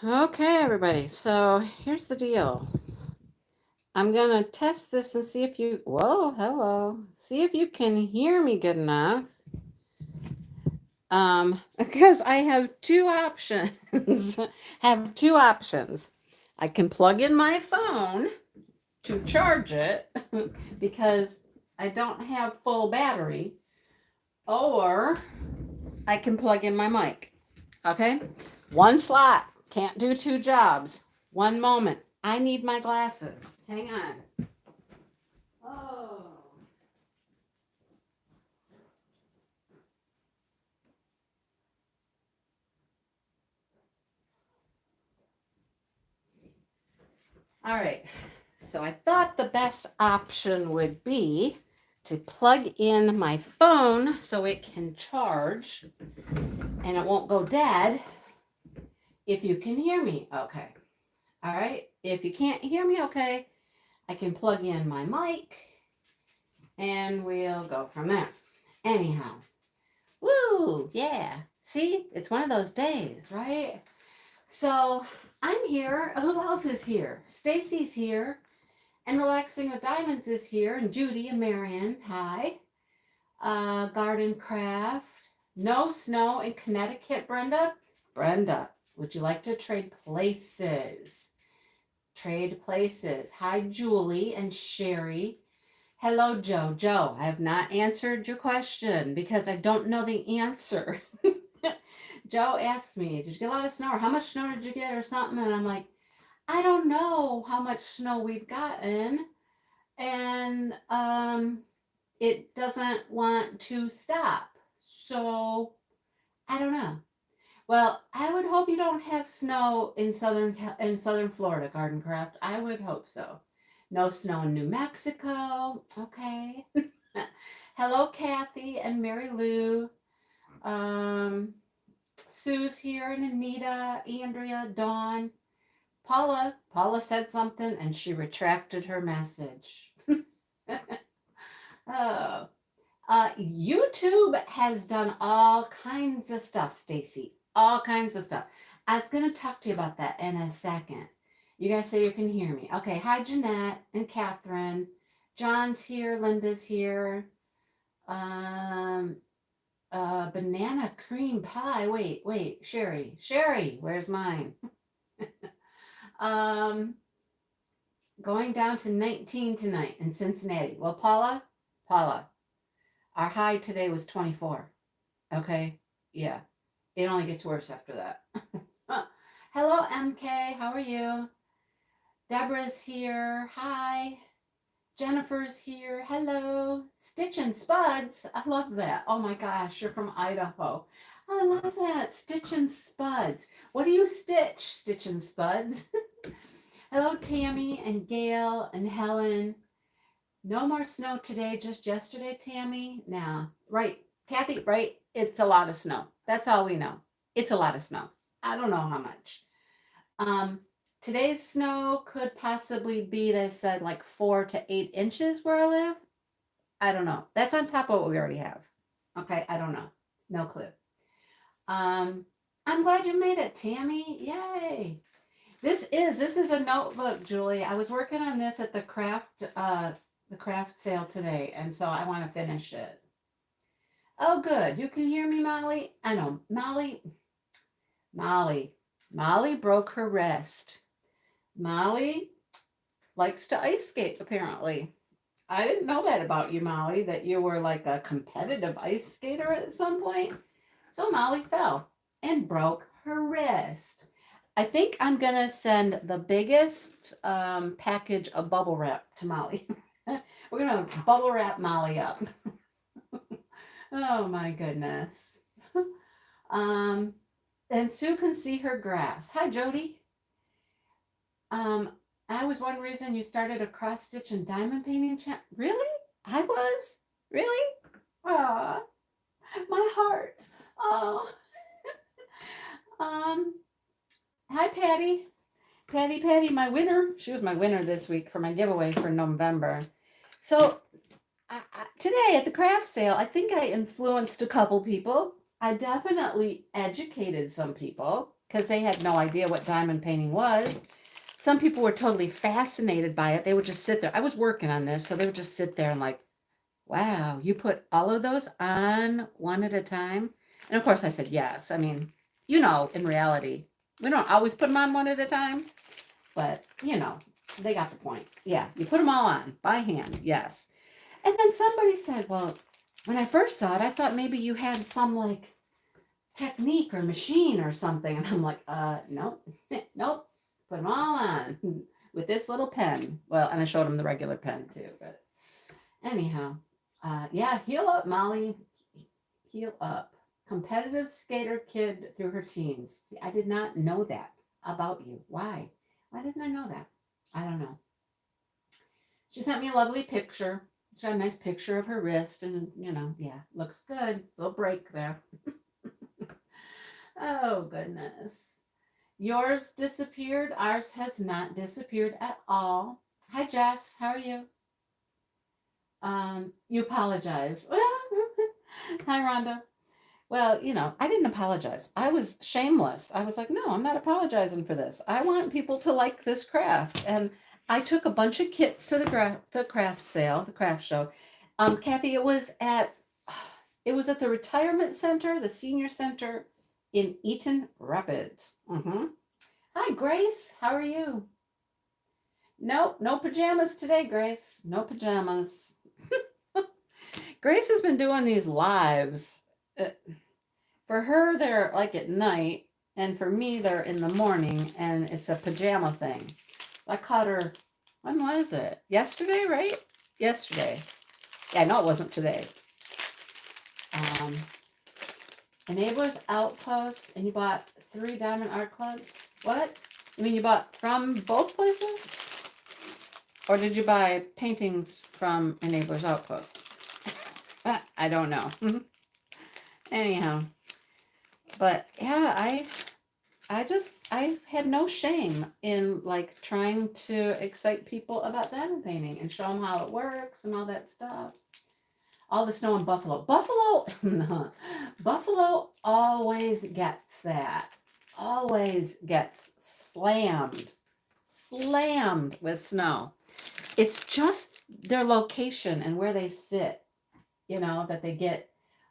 Okay, everybody. So here's the deal. I'm going to test this and see if you, whoa, hello. See if you can hear me good enough. Because I have two options. Have two options. I can plug in my phone to charge it because I don't have full battery, or I can plug in my mic. Okay? One slot. Can't do two jobs. One moment. I need my glasses. Hang on. Oh. All right. So I thought the best option would be to plug in my phone so it can charge and it won't go dead if you can hear me. Okay. All right. If you can't hear me, okay, I can plug in my mic and we'll go from there. Anyhow, woo, yeah. See, it's one of those days, right? So I'm here. Who else is here? Stacy's here. And Relaxing with Diamonds is here. And Judy and Marion. Hi. Garden Craft. No snow in Connecticut, Brenda. Brenda, would you like to trade places? Trade places. Hi, Julie and Sherry. Hello, Joe. Joe, I have not answered your question because I don't know the answer. Joe asked me, did you get a lot of snow, or how much snow did you get, or something? And I'm like, I don't know how much snow we've gotten. And it doesn't want to stop. So I don't know. Well, I would hope you don't have snow in southern Florida, Garden Craft. I would hope so. No snow in New Mexico. Okay. Hello, Kathy and Mary Lou. Um, Sue's here, and Anita, Andrea, Dawn, Paula. Paula said something and she retracted her message. Oh. YouTube has done all kinds of stuff, Stacy. All kinds of stuff. I was going to talk to you about that in a second. You guys say you can hear me. Okay. Hi, Jeanette and Catherine. John's here. Linda's here. Um, banana cream pie. Wait. Sherry, where's mine? um, Going down to 19 tonight in Cincinnati. Well, Paula, our high today was 24. Okay. Yeah. It only gets worse after that. Hello, MK. How are you? Deborah's here. Hi. Jennifer's here. Hello. Stitch and Spuds. I love that. Oh my gosh, you're from Idaho. I love that. Stitch and Spuds. What do you stitch, Stitch and Spuds? Hello, Tammy and Gail and Helen. No more snow today, just yesterday, Tammy. Now, right, Kathy, right? It's a lot of snow. That's all we know. It's a lot of snow. I don't know how much. Um, Today's snow could possibly be, they said, like 4 to 8 inches where I live. I don't know. That's on top of what we already have. Okay, I don't know. No clue. Um, I'm glad you made it, Tammy. Yay. This is a notebook, Julie. I was working on this at the craft sale today, and so I want to finish it. Oh, good. You can hear me, Molly? I know. Molly broke her wrist. Molly likes to ice skate, apparently. I didn't know that about you, Molly, that you were like a competitive ice skater at some point. So Molly fell and broke her wrist. I think I'm going to send the biggest package of bubble wrap to Molly. We're going to bubble wrap Molly up. Oh my goodness. um, and Sue can see her grass. Hi, Jody. Um, I was one reason you started a cross stitch and diamond painting channel. Really? I was? Really? Ah, my heart. Oh. um, Hi, Patty. Patty, my winner. She was my winner this week for my giveaway for November. So today at the craft sale, I think I influenced a couple people. I definitely educated some people. because they had no idea what diamond painting was. Some people were totally fascinated by it. They would just sit there. I was working on this, so they would just sit there and like, wow, you put all of those on one at a time? And of course I said yes. I mean, in reality, we don't always put them on one at a time, but they got the point. Yeah, you put them all on by hand, yes. And then somebody said, well, when I first saw it, I thought maybe you had some like technique or machine or something. And I'm like, nope, nope, put them all on with this little pen. Well, and I showed him the regular pen too, but anyhow, yeah, heal up, Molly, heal up. Competitive skater kid through her teens. See, I did not know that about you. Why? Why didn't I know that? I don't know. She sent me a lovely picture. She got a nice picture of her wrist, and yeah, looks good. Little break there. Oh, goodness. Yours disappeared. Ours has not disappeared at all. Hi, Jess. How are you? You apologize. Hi, Rhonda. Well, I didn't apologize. I was shameless. I was like, no, I'm not apologizing for this. I want people to like this craft. And I took a bunch of kits to the craft sale, the craft show. Kathy, it was at the retirement center, the senior center in Eaton Rapids. Hi, Grace. How are you? Nope, no pajamas today, Grace. No pajamas. Grace has been doing these lives. For her, they're like at night, and for me, they're in the morning, and it's a pajama thing. I caught her, when was it? Yesterday, right? Yesterday. Yeah, no, it wasn't today. Enablers Outpost, and you bought 3 Diamond Art Clubs? What? You mean you bought from both places? Or did you buy paintings from Enablers Outpost? I don't know. Anyhow. But yeah, I had no shame in like trying to excite people about diamond painting and show them how it works and all that stuff. All the snow in Buffalo. Buffalo always gets that. Always gets slammed with snow. It's just their location and where they sit, that they get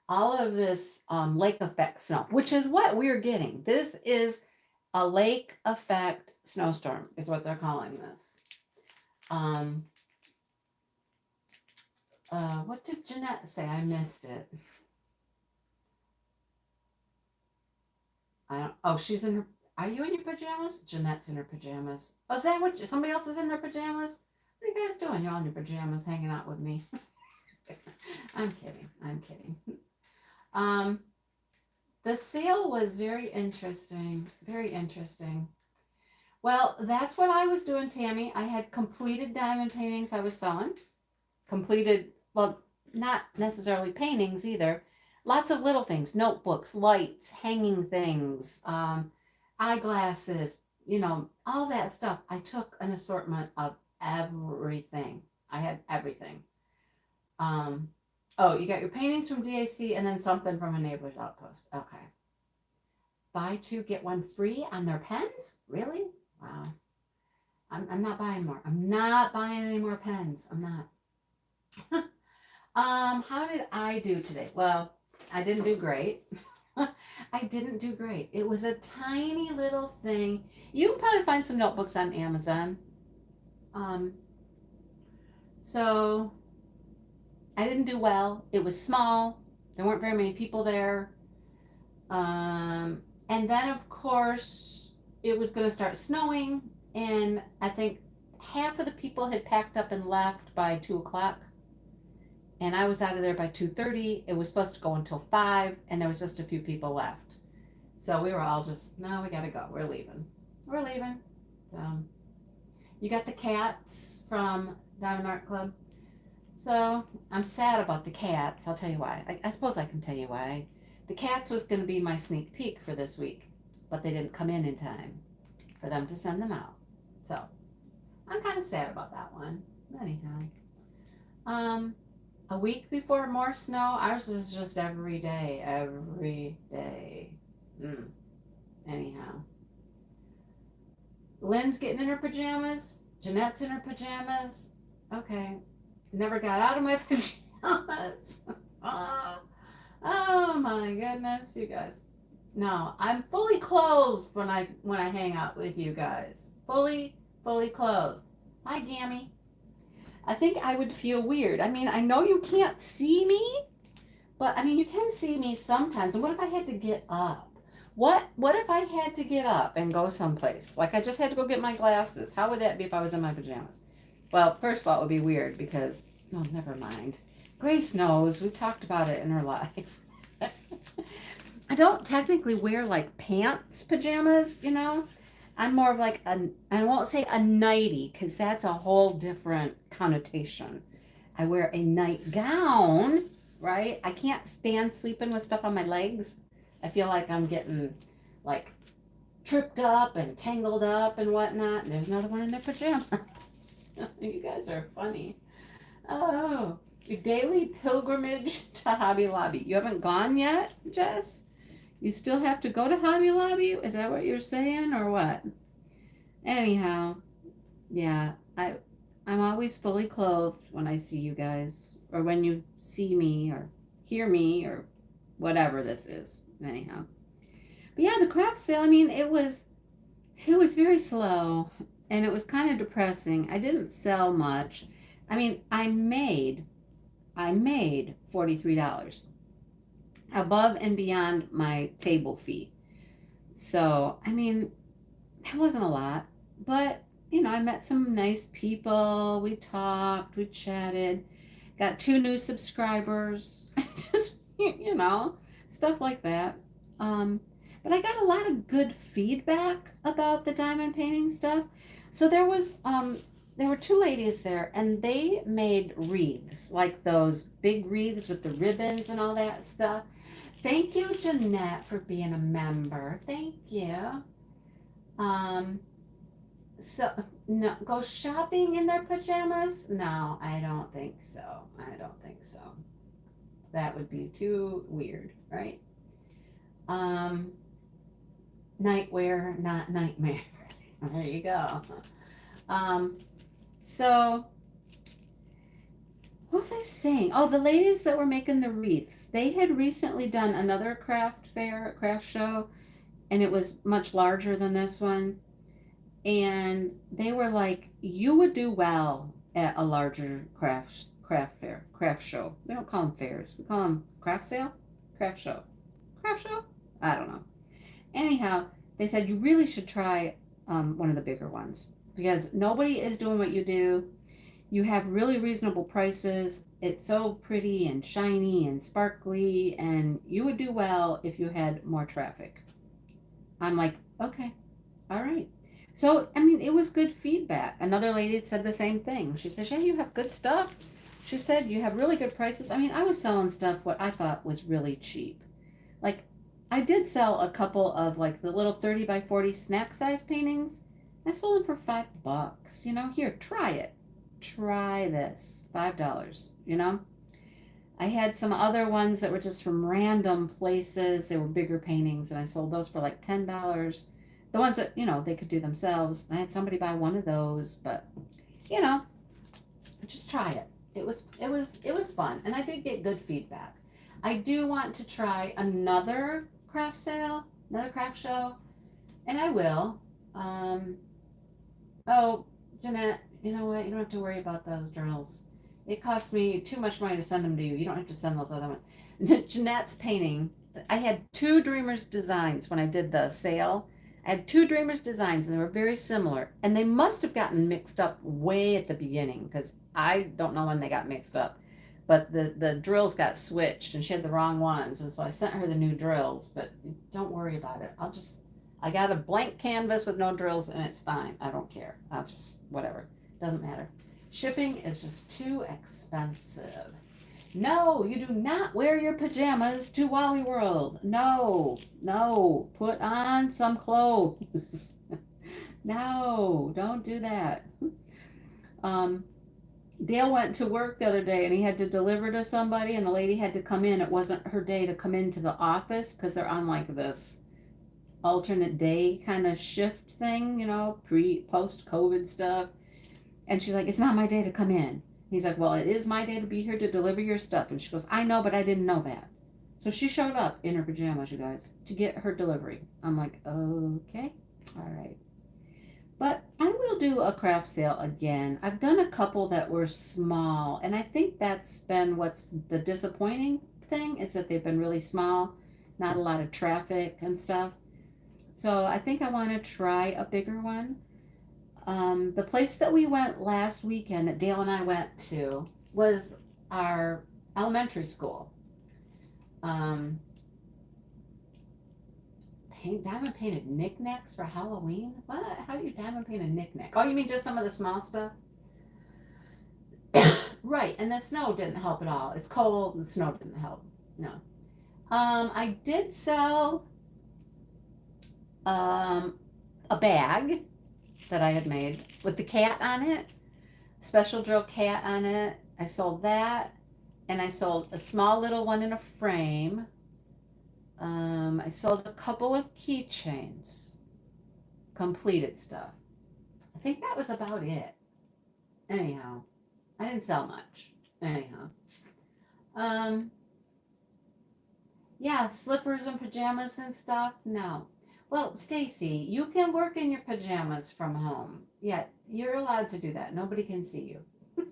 all of this lake effect snow, which is what we're getting. This is a lake effect snowstorm, is what they're calling this. What did Jeanette say? I missed it. She's in her. Are you in your pajamas? Jeanette's in her pajamas. Oh, is that what? Somebody else is in their pajamas? What are you guys doing? You're all in your pajamas, hanging out with me. I'm kidding. The sale was very interesting. Very interesting. Well, that's what I was doing, Tammy. I had completed diamond paintings I was selling. Completed, well, not necessarily paintings either. Lots of little things, notebooks, lights, hanging things, eyeglasses, all that stuff. I took an assortment of everything. I had everything. You got your paintings from DAC and then something from a neighbor's outpost. Okay. Buy 2, get 1 free on their pens? Really? Wow. I'm not buying more. I'm not buying any more pens. I'm not. How did I do today? Well, I didn't do great. I didn't do great. It was a tiny little thing. You can probably find some notebooks on Amazon. So I didn't do well. It was small. There weren't very many people there. And then, of course, it was going to start snowing. And I think half of the people had packed up and left by 2 o'clock. And I was out of there by 2:30. It was supposed to go until 5, and there was just a few people left. So we were all just, no, we got to go. We're leaving. So you got the cats from Diamond Art Club. So I'm sad about the cats. I'll tell you why. I suppose I can tell you why. The cats was going to be my sneak peek for this week, but they didn't come in time for them to send them out. So I'm kind of sad about that one. Anyhow, a week before more snow. Ours was just every day. Anyhow, Lynn's getting in her pajamas. Jeanette's in her pajamas. Okay. Never got out of my pajamas. Oh, oh my goodness, you guys. No, I'm fully clothed when I hang out with you guys. Fully clothed. Hi, Gammy. I think I would feel weird. I mean, I know you can't see me, but I mean, you can see me sometimes. And what if I had to get up? What if I had to get up and go someplace? Like I just had to go get my glasses. How would that be if I was in my pajamas? Well, first of all, it would be weird because, oh, never mind. Grace knows. We talked about it in her life. I don't technically wear like pants pajamas, you know. I'm more of like I won't say a nightie because that's a whole different connotation. I wear a nightgown, right? I can't stand sleeping with stuff on my legs. I feel like I'm getting like tripped up and tangled up and whatnot. And there's another one in their pajamas. You guys are funny. Oh, your daily pilgrimage to Hobby Lobby. You haven't gone yet, Jess? You still have to go to Hobby Lobby? Is that what you're saying or what? Anyhow, yeah, I'm always fully clothed when I see you guys or when you see me or hear me or whatever this is. Anyhow. But yeah, the craft sale, I mean, it was very slow and it was kind of depressing. I didn't sell much. I mean, I made $43 above and beyond my table fee. So, I mean, that wasn't a lot, but I met some nice people. We talked, we chatted, got 2 new subscribers, just, stuff like that. Um, but I got a lot of good feedback about the diamond painting stuff. So there were 2 ladies there and they made wreaths, like those big wreaths with the ribbons and all that stuff. Thank you, Jeanette, for being a member. Thank you. Um, so no, go shopping in their pajamas? No, I don't think so. I don't think so. That would be too weird, right? Um, Nightwear, not nightmare. There you go. Um, so what was I saying? Oh, the ladies that were making the wreaths, they had recently done another craft show, and it was much larger than this one. And they were like, you would do well at a larger craft show. We don't call them fairs. We call them craft sale, craft show, craft show. I don't know. Anyhow, they said you really should try one of the bigger ones because nobody is doing what you do. You have really reasonable prices. It's so pretty and shiny and sparkly, and you would do well if you had more traffic. I'm like, okay, all right. So, I mean, it was good feedback. Another lady said the same thing. She said, yeah, you have good stuff. She said, you have really good prices. I mean, I was selling stuff what I thought was really cheap. Like, I did sell a couple of like the little 30 by 40 snack size paintings. I sold them for $5. Here, try it. Try this. $5, I had some other ones that were just from random places. They were bigger paintings, and I sold those for like $10. The ones that, they could do themselves. I had somebody buy one of those, but, you know, just try it. It was fun, and I did get good feedback. I do want to try another craft sale, another craft show, and I will. Oh, Jeanette, you know what? You don't have to worry about those journals. It costs me too much money to send them to you. You don't have to send those other ones. Jeanette's painting. I had 2 Dreamers designs when I did the sale. I had 2 Dreamers designs, and they were very similar. And they must have gotten mixed up way at the beginning, because I don't know when they got mixed up. But the drills got switched, and she had the wrong ones. And so I sent her the new drills. But don't worry about it. I got a blank canvas with no drills, and it's fine. I don't care. Whatever. Doesn't matter. Shipping is just too expensive. No, you do not wear your pajamas to Wally World. No, put on some clothes. No, don't do that. Dale went to work the other day and he had to deliver to somebody, and the lady had to come in. It wasn't her day to come into the office because they're on like this alternate day kind of shift thing, post COVID stuff. And she's like, it's not my day to come in. He's like, well, it is my day to be here to deliver your stuff. And she goes, I know, but I didn't know that. So she showed up in her pajamas, you guys, to get her delivery. I'm like, okay, all right. But I will do a craft sale again. I've done a couple that were small, and I think that's been what's the disappointing thing is that they've been really small, not a lot of traffic and stuff. So I think I want to try a bigger one. The place that we went last weekend that Dale and I went to was our elementary school. Um, diamond painted knickknacks for Halloween? What? How do you diamond paint a knickknack? Oh, you mean just some of the small stuff? Right, and the snow didn't help at all. It's cold, and the snow didn't help. No. I did sell a bag that I had made with the cat on it, special drill cat on it. I sold that, and I sold a small little one in a frame. I sold a couple of keychains, completed stuff. I think that was about it. Anyhow, I didn't sell much. Anyhow, um, yeah, slippers and pajamas and stuff. No. Well, Stacy, you can work in your pajamas from home. Yeah, you're allowed to do that. Nobody can see you.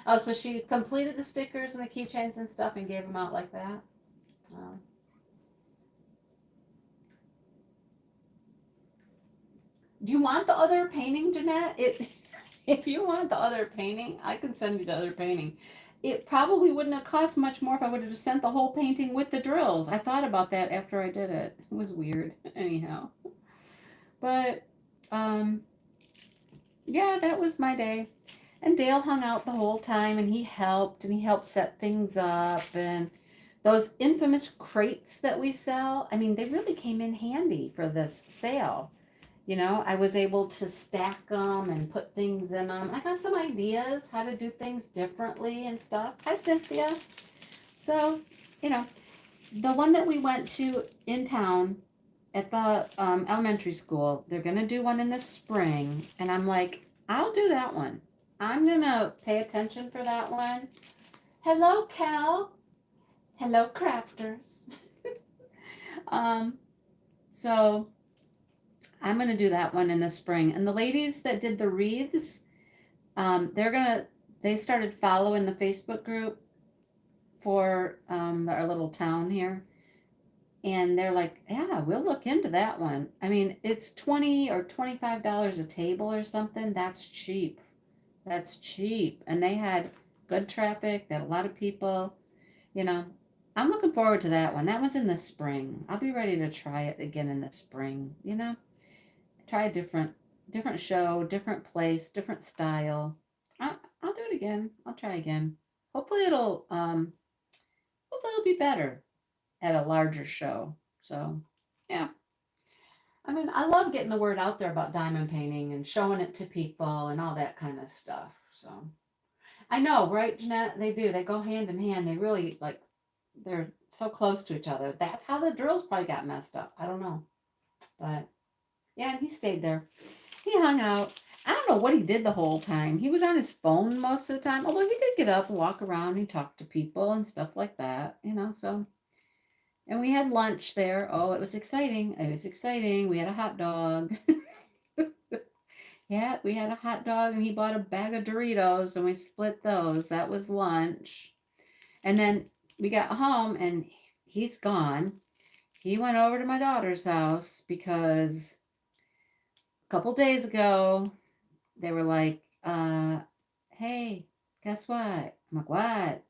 Oh, so she completed the stickers and the keychains and stuff and gave them out like that? Oh. Do you want the other painting, Jeanette? If you want the other painting, I can send you the other painting. It probably wouldn't have cost much more if I would have just sent the whole painting with the drills. I thought about that after I did it. It was weird. Anyhow. But, um, yeah, that was my day. And Dale hung out the whole time and he helped set things up. And those infamous crates that we sell, I mean, they really came in handy for this sale. I was able to stack them and put things in them. I got some ideas how to do things differently and stuff. Hi, Cynthia. So, the one that we went to in town at the elementary school, they're going to do one in the spring. And I'm like, I'll do that one. I'm going to pay attention for that one. Hello, Cal. Hello, crafters. So I'm going to do that one in the spring. And the ladies that did the wreaths, they started following the Facebook group for our little town here. And they're like, yeah, we'll look into that one. I mean, it's $20 or $25 a table or something. That's cheap. That's cheap. And they had good traffic. They had a lot of people. I'm looking forward to that one. That one's in the spring. I'll be ready to try it again in the spring. Try a different show, different place, different style. I'll do it again. I'll try again. Hopefully it'll be better at a larger show. So, yeah. I mean, I love getting the word out there about diamond painting and showing it to people and all that kind of stuff. So, I know, right, Jeanette? They do. They go hand in hand. They really, they're so close to each other. That's how the drills probably got messed up. I don't know. But, yeah, and he stayed there. He hung out. I don't know what he did the whole time. He was on his phone most of the time. Although he did get up and walk around and talk to people and stuff like that, so. And we had lunch there. Oh, it was exciting. It was exciting. We had a hot dog. Yeah, we had a hot dog and he bought a bag of Doritos and we split those. That was lunch. And then we got home and he's gone. He went over to my daughter's house because a couple days ago they were like, hey, guess what? I'm like, what?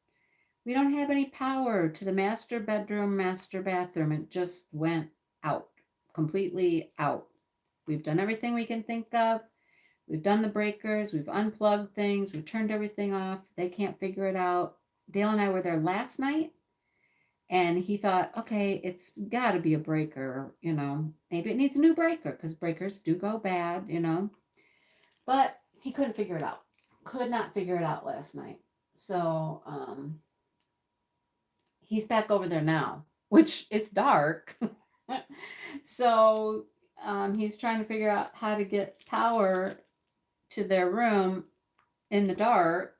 We don't have any power to the master bedroom, master bathroom. It just went out, completely out. We've done everything we can think of. We've done the breakers. We've unplugged things. We've turned everything off. They can't figure it out. Dale and I were there last night, and he thought, okay, it's got to be a breaker, Maybe it needs a new breaker because breakers do go bad, But he couldn't figure it out. Could not figure it out last night. So, he's back over there now, which it's dark. So he's trying to figure out how to get power to their room in the dark.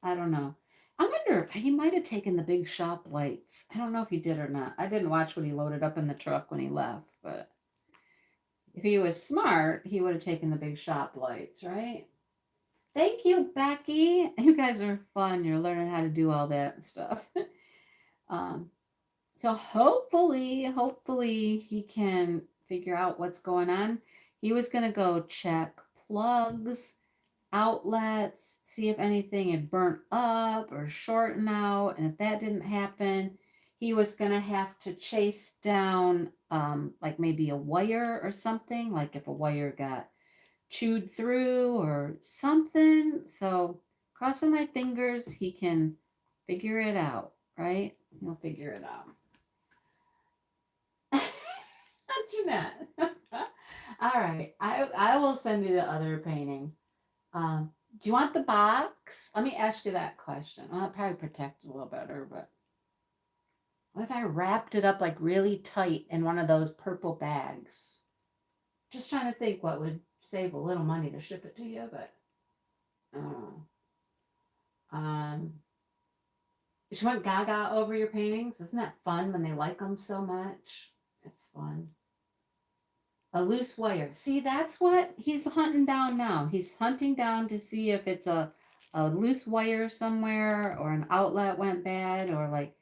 I don't know. I wonder if he might have taken the big shop lights. I don't know if he did or not. I didn't watch what he loaded up in the truck when he left, but if he was smart, he would have taken the big shop lights, right? Thank you, Becky. You guys are fun. You're learning how to do all that stuff. um, so hopefully he can figure out what's going on. He was gonna go check plugs, outlets, see if anything had burnt up or shorting out. And if that didn't happen, he was going to have to chase down like maybe a wire or something, like if a wire got chewed through or something. So crossing my fingers, he can figure it out, right? He'll figure it out. Jeanette. All right. I will send you the other painting. Do you want the box? Let me ask you that question. Well, I'll probably protect it a little better, but what if I wrapped it up like really tight in one of those purple bags? Just trying to think what would save a little money to ship it to you, but oh. Um, you want Gaga over your paintings? Isn't that fun when they like them so much? It's fun. A loose wire. See, that's what he's hunting down now. He's hunting down to see if it's a loose wire somewhere or an outlet went bad or like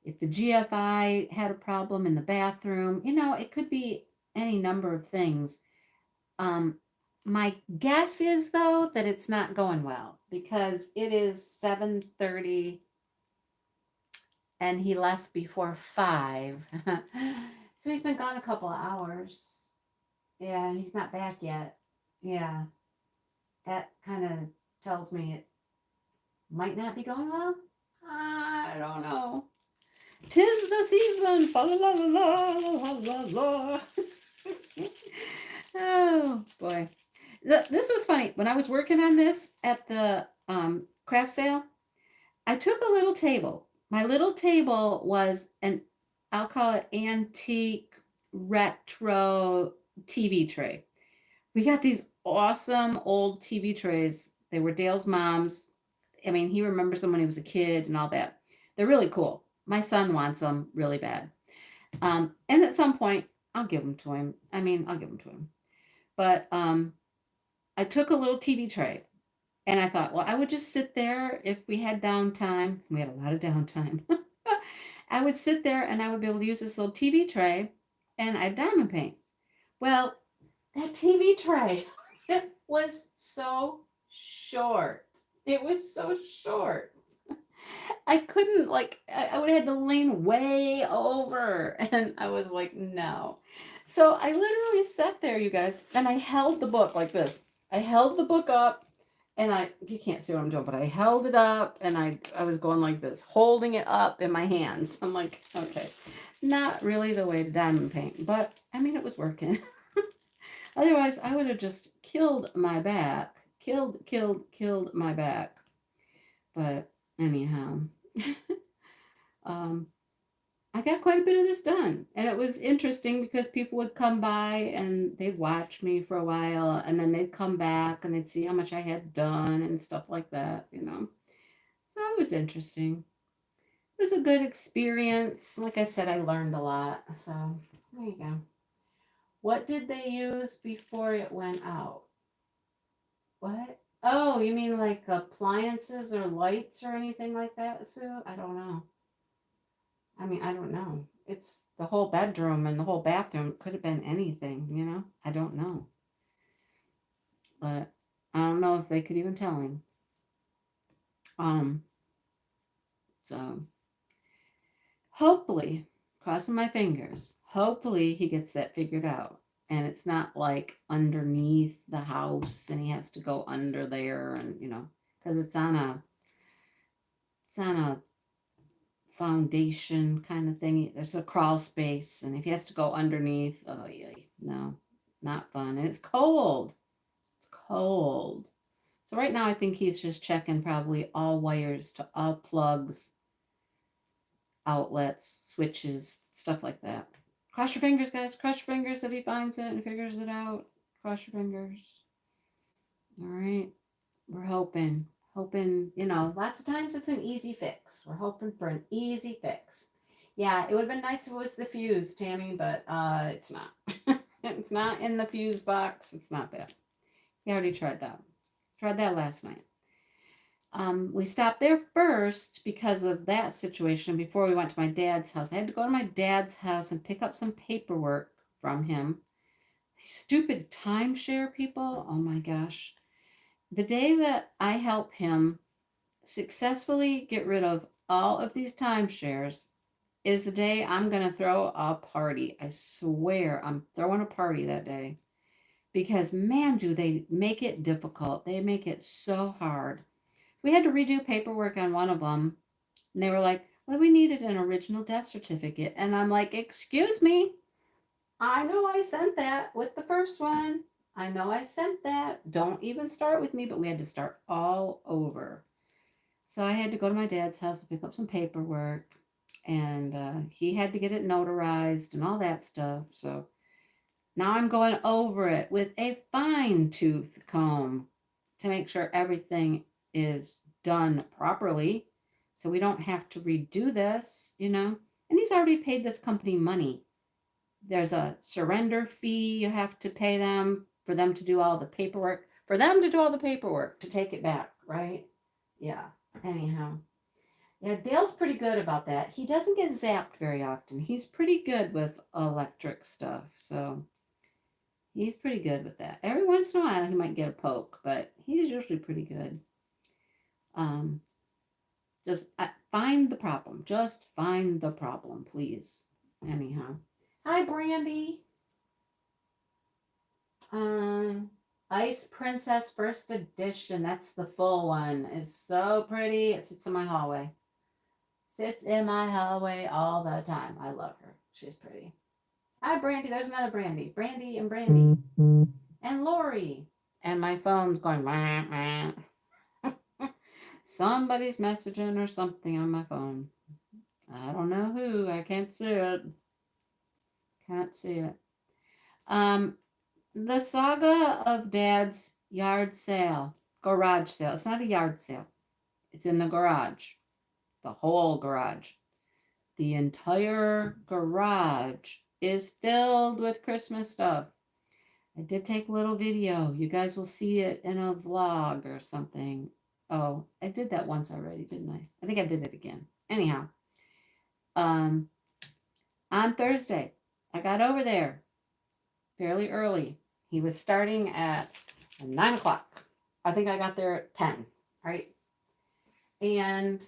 if the GFI had a problem in the bathroom. You know, it could be any number of things. My guess is though that it's not going well because it is 7:30 and he left before 5. So he's been gone a couple of hours. Yeah, he's not back yet. Yeah, that kind of tells me it might not be going well. I don't know. 'Tis the season. Fa la la la la la la. Oh boy, this was funny. When I was working on this at the craft sale, I took a little table. My little table was an, I'll call it antique retro TV tray. We got these awesome old TV trays. They were Dale's mom's. I mean, he remembers them when he was a kid and all that. They're really cool. My son wants them really bad. And at some point, I'll give them to him. I mean, I'll give them to him. But I took a little TV tray and I thought, well, I would just sit there if we had downtime. We had a lot of downtime. I would sit there and I would be able to use this little TV tray and I'd diamond paint. Well, that TV tray was so short. It was so short. I couldn't like I would have had to lean way over and I was like, no. So I literally sat there, you guys, and I held the book like this. I held the book up and you can't see what I'm doing, but I held it up and I was going like this, holding it up in my hands. I'm like, okay, not really the way to diamond paint, but I mean it was working. Otherwise, I would have just killed my back. Killed my back. But anyhow, I got quite a bit of this done. And it was interesting because people would come by and they'd watch me for a while and then they'd come back and they'd see how much I had done and stuff like that, you know. So it was interesting. It was a good experience. Like I said, I learned a lot. So there you go. What did they use before it went out? What? Oh, you mean like appliances or lights or anything like that, Sue? I don't know. I mean, I don't know. It's the whole bedroom and the whole bathroom. Could have been anything, you know? I don't know. But I don't know if they could even tell him. So hopefully, crossing my fingers, hopefully he gets that figured out. And it's not like underneath the house and he has to go under there and, you know, because it's on a foundation kind of thing. There's a crawl space, and if he has to go underneath, oh yeah, no, not fun. And it's cold. It's cold. So right now I think he's just checking probably all wires to all plugs, outlets, switches, stuff like that. Cross your fingers, guys. Cross your fingers that he finds it and figures it out. Cross your fingers. All right. We're hoping. Hoping, lots of times it's an easy fix. We're hoping for an easy fix. Yeah, it would have been nice if it was the fuse, Tammy, but it's not. It's not in the fuse box. It's not that. We already tried that. Tried that last night. We stopped there first because of that situation before we went to my dad's house. I had to go to my dad's house and pick up some paperwork from him. Stupid timeshare people. Oh my gosh. The day that I help him successfully get rid of all of these timeshares is the day I'm going to throw a party. I swear I'm throwing a party that day because, man, do they make it difficult. They make it so hard. We had to redo paperwork on one of them, and they were like, well, we needed an original death certificate. And I'm like, excuse me, I know I sent that with the first one. I know I sent that. Don't even start with me, but we had to start all over. So I had to go to my dad's house to pick up some paperwork, and he had to get it notarized and all that stuff. So now I'm going over it with a fine tooth comb to make sure everything is done properly so we don't have to redo this, And he's already paid this company money. There's a surrender fee you have to pay them for them to do all the paperwork, to take it back, right? Yeah. Anyhow. Yeah, Dale's pretty good about that. He doesn't get zapped very often. He's pretty good with electric stuff. So he's pretty good with that. Every once in a while he might get a poke, but he's usually pretty good. Just find the problem. Just find the problem, please. Anyhow. Hi, Brandy. Ice Princess First Edition. That's the full one. It's so pretty. It sits in my hallway. Sits in my hallway all the time. I love her. She's pretty. Hi, Brandy. There's another Brandy. Brandy and Brandy. And Lori. And my phone's going, wah, wah. Somebody's messaging or something on my phone. I don't know who. I can't see it. Can't see it. The saga of Dad's yard sale, garage sale. It's not a yard sale. It's in the garage. The whole garage. The entire garage is filled with Christmas stuff. I did take a little video. You guys will see it in a vlog or something. Oh, I did that once already, didn't I? I think I did it again. Anyhow, on Thursday, I got over there fairly early. He was starting at 9 o'clock. I think I got there at 10, right? And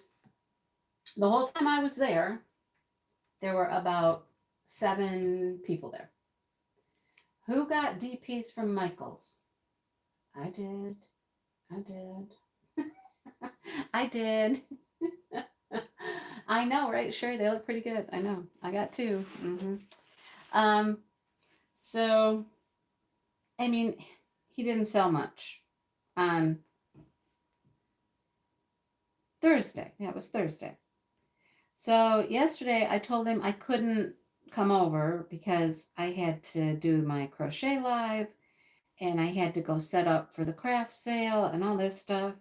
the whole time I was there were about 7 people there. Who got DPs from Michael's? I did. I did. I know, right? Sure, they look pretty good. I know. I got 2. So, I mean, he didn't sell much on Thursday. Yeah, it was Thursday. So yesterday I told him I couldn't come over because I had to do my crochet live and I had to go set up for the craft sale and all this stuff.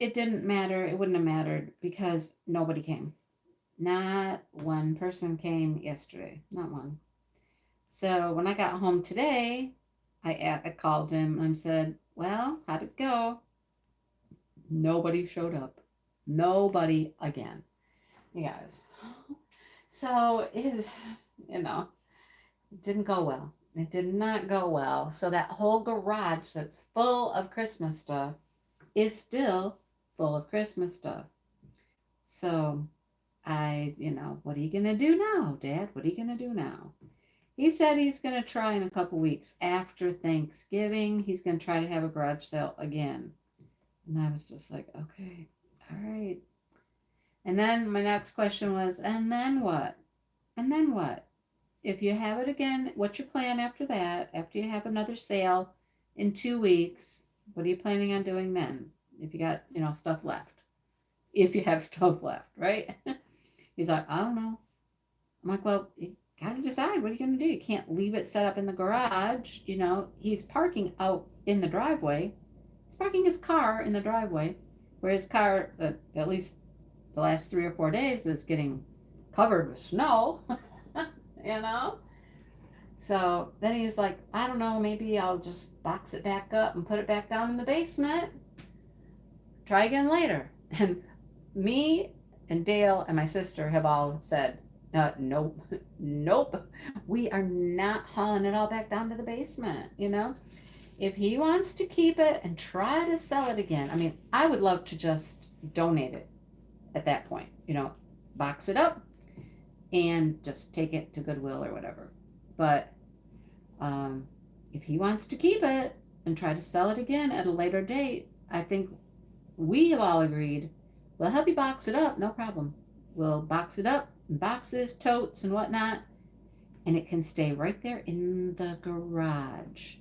It didn't matter. It wouldn't have mattered because nobody came. Not one person came yesterday. Not one. So when I got home today, I called him and said, well, how'd it go? Nobody showed up. Nobody again. You guys. So it didn't go well. It did not go well. So that whole garage that's full of Christmas stuff is still full of Christmas stuff. So what are you going to do now, Dad? What are you going to do now? He said he's going to try in a couple weeks after Thanksgiving. He's going to try to have a garage sale again. And I was just like, okay, all right. And then my next question was, and then what? And then what? If you have it again, what's your plan after that? After you have another sale in 2 weeks, what are you planning on doing then? If you got, stuff left. If you have stuff left, right? He's like, I don't know. I'm like, well, gotta decide, what are you gonna do? You can't leave it set up in the garage. You know, he's parking out in the driveway. He's parking his car in the driveway, where his car, at least the last 3 or 4 days, is getting covered with snow. You know? So then he was like, I don't know, maybe I'll just box it back up and put it back down in the basement. Try again later. And me and Dale and my sister have all said, nope, nope. We are not hauling it all back down to the basement, you know? If he wants to keep it and try to sell it again, I mean, I would love to just donate it at that point, you know, box it up and just take it to Goodwill or whatever. But if he wants to keep it and try to sell it again at a later date, I think we have all agreed, we'll help you box it up, no problem. We'll box it up in boxes, totes, and whatnot, and it can stay right there in the garage.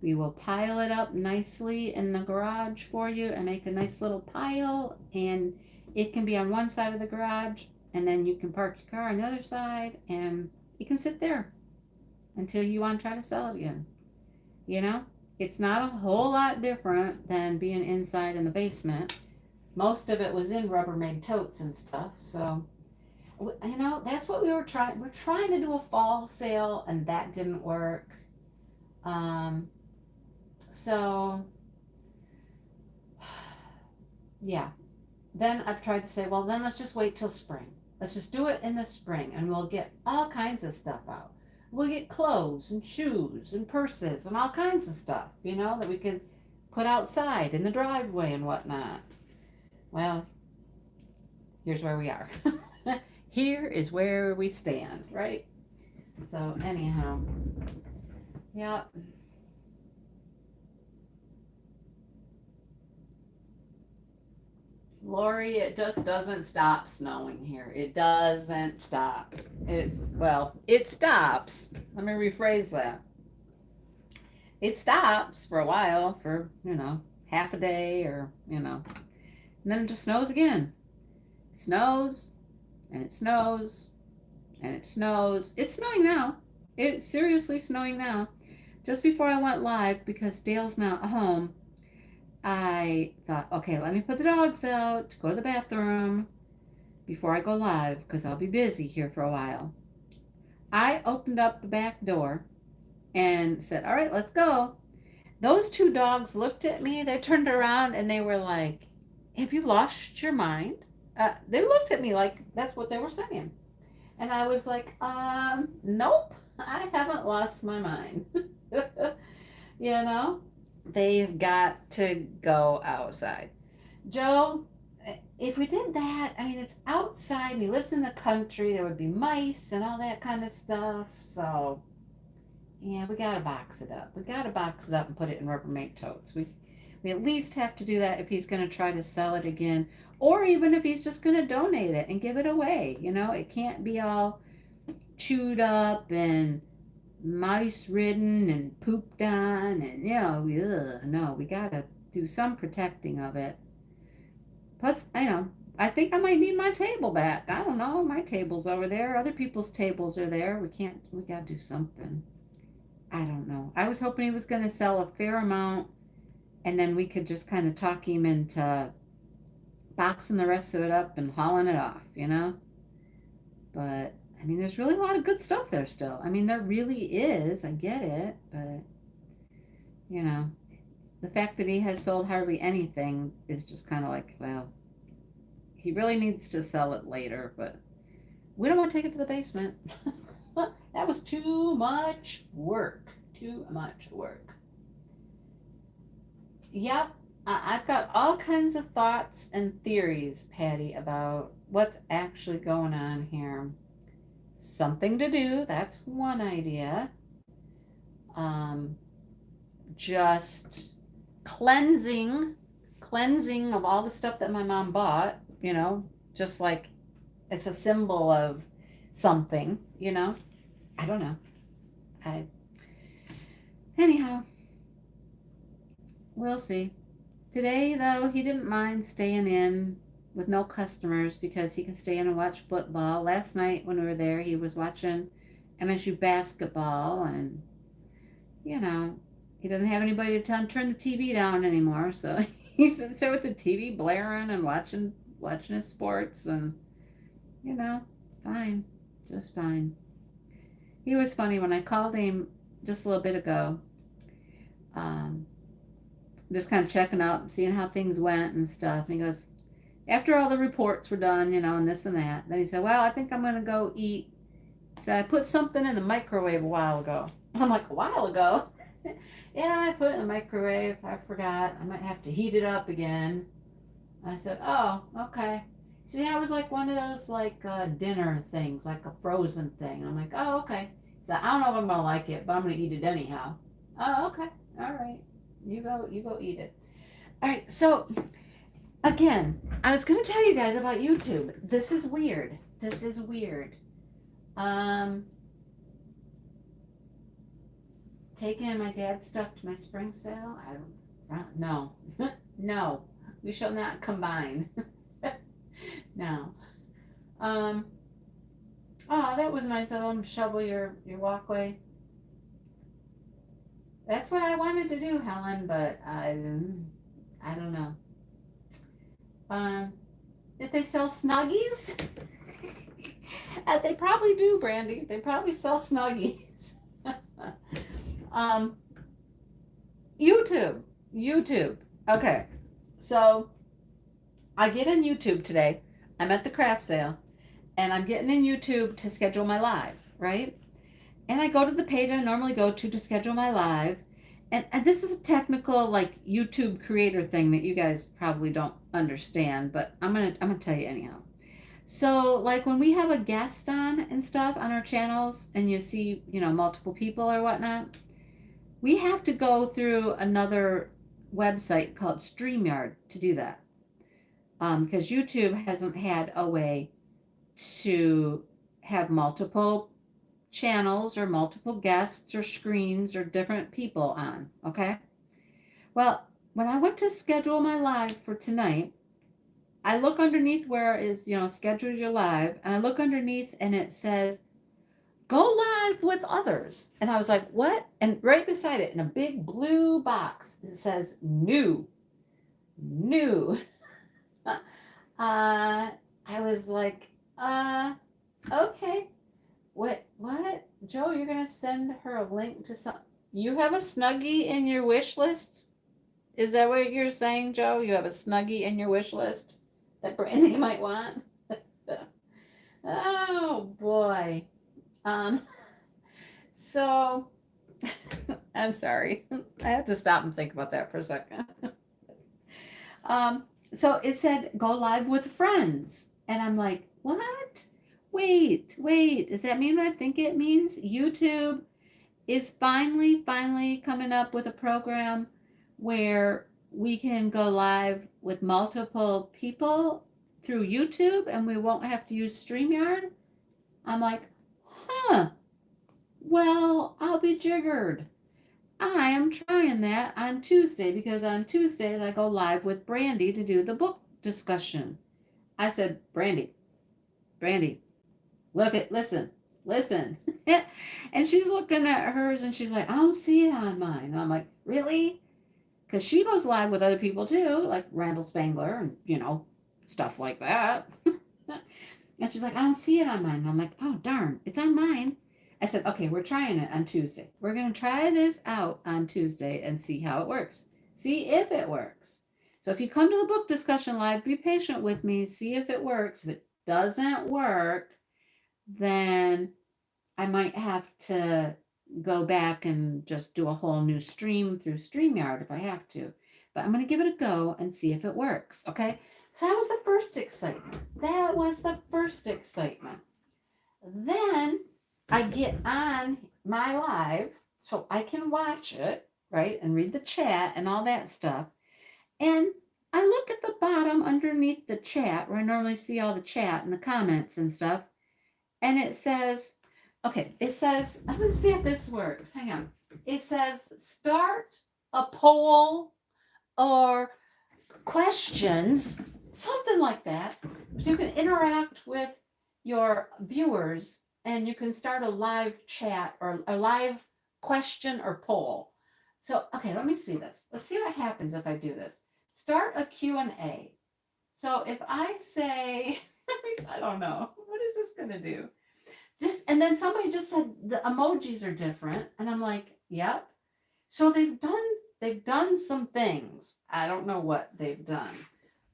We will pile it up nicely in the garage for you and make a nice little pile, and it can be on one side of the garage, and then you can park your car on the other side, and it can sit there until you want to try to sell it again. You know, it's not a whole lot different than being inside in the basement. Most of it was in Rubbermaid totes and stuff. So, you know, that's what we were trying. We're trying to do a fall sale, and that didn't work. So, yeah. Then I've tried to say, well, then let's just wait till spring. Let's just do it in the spring, and we'll get all kinds of stuff out. We'll get clothes and shoes and purses and all kinds of stuff, you know, that we can put outside in the driveway and whatnot. Well, here's where we are. Here is where we stand, right? So anyhow, yeah. Lori, it just doesn't stop snowing here. It doesn't stop. It stops. Let me rephrase that. It stops for a while, for, you know, half a day, or, you know, and then it just snows again. It snows, and it snows, and it snows. It's snowing now. It's seriously snowing now. Just before I went live, because Dale's not home, I thought, okay, let me put the dogs out to go to the bathroom before I go live, because I'll be busy here for a while. I opened up the back door and said, all right, let's go. Those two dogs looked at me. They turned around and they were like, have you lost your mind? They looked at me like that's what they were saying. And I was like, nope, I haven't lost my mind. You know? They've got to go outside. Joe, if we did that, I mean, it's outside and he lives in the country, there would be mice and all that kind of stuff. So, yeah, we got to box it up. We got to box it up and put it in Rubbermaid totes. We at least have to do that if he's going to try to sell it again, or even if he's just going to donate it and give it away. You know, it can't be all chewed up and mice ridden and pooped on, and you know, no, we gotta do some protecting of it. Plus, I think I might need my table back. I don't know, my table's over there, other people's tables are there. We gotta do something. I don't know. I was hoping he was gonna sell a fair amount, and then we could just kind of talk him into boxing the rest of it up and hauling it off, you know. But I mean, there's really a lot of good stuff there still. I mean, there really is. I get it. But, you know, the fact that he has sold hardly anything is just kind of like, well, he really needs to sell it later. But we don't want to take it to the basement. That was too much work. Too much work. Yep. I've got all kinds of thoughts and theories, Patty, about what's actually going on here. Something to do, that's one idea. Just cleansing of all the stuff that my mom bought, you know, just like it's a symbol of something, you know. I don't know. Anyhow, we'll see. Today, though, he didn't mind staying in with no customers because he can stay in and watch football. Last night when we were there, he was watching MSU basketball, and you know, he doesn't have anybody to turn the TV down anymore, so he sits there with the TV blaring and watching his sports, and you know, fine, just fine. He was funny when I called him just a little bit ago. Um, just kind of checking out and seeing how things went and stuff. And he goes, after all the reports were done, and this and that. Then he said, well, I think I'm going to go eat. So I put something in the microwave a while ago. I'm like, a while ago? Yeah, I put it in the microwave. I forgot. I might have to heat it up again. I said, oh, okay. So yeah, it was like one of those dinner things, like a frozen thing. I'm like, oh, okay. So I don't know if I'm going to like it, but I'm going to eat it anyhow. Oh, okay. All right. You go eat it. All right. So again, I was going to tell you guys about YouTube. This is weird. Taking my dad's stuff to my spring sale. No. No. We shall not combine. No. Oh, that was nice of them to shovel your walkway. That's what I wanted to do, Helen, but I don't know. If they sell Snuggies? They probably do, Brandy. They probably sell Snuggies. YouTube. Okay. So I get in YouTube today. I'm at the craft sale and I'm getting in YouTube to schedule my live, right? And I go to the page I normally go to schedule my live. And this is a technical YouTube creator thing that you guys probably don't understand, but I'm gonna tell you anyhow. So when we have a guest on and stuff on our channels and you see, multiple people or whatnot, we have to go through another website called StreamYard to do that. Because YouTube hasn't had a way to have multiple channels or multiple guests or screens or different people on, okay? Well, when I went to schedule my live for tonight, I look underneath where it is, schedule your live, and I look underneath and it says, go live with others. And I was like, what? And right beside it in a big blue box, it says new. I was like, okay. What? Joe, you're going to send her a link to some. You have a Snuggie in your wish list? Is that what you're saying, Joe? You have a Snuggie in your wish list that Brandy might want? Oh, boy. So, I'm sorry. I have to stop and think about that for a second. So it said, go live with friends. And I'm like, what? Wait. Does that mean what I think it means? YouTube is finally coming up with a program where we can go live with multiple people through YouTube and we won't have to use StreamYard. I'm like, huh. Well, I'll be jiggered. I am trying that on Tuesday because on Tuesdays I go live with Brandy to do the book discussion. I said, Brandy, listen. And she's looking at hers and she's like, I don't see it on mine. And I'm like, really? Because she goes live with other people too, like Randall Spangler and, stuff like that. And she's like, I don't see it on mine. And I'm like, oh, darn, it's on mine. I said, okay, we're trying it on Tuesday. We're going to try this out on Tuesday and see how it works. See if it works. So if you come to the book discussion live, be patient with me. See if it works. If it doesn't work, then I might have to go back and just do a whole new stream through StreamYard if I have to. But I'm going to give it a go and see if it works. Okay? So that was the first excitement. Then I get on my live so I can watch it, right? And read the chat and all that stuff. And I look at the bottom underneath the chat where I normally see all the chat and the comments and stuff. And it says, I'm going to see if this works. Hang on. It says start a poll or questions, something like that. So you can interact with your viewers and you can start a live chat or a live question or poll. So, okay, let me see this. Let's see what happens if I do this. Start a Q&A. So if I say, I don't know, what is this going to do? This, and then somebody just said the emojis are different, and I'm like, yep. So they've done some things. I don't know what they've done.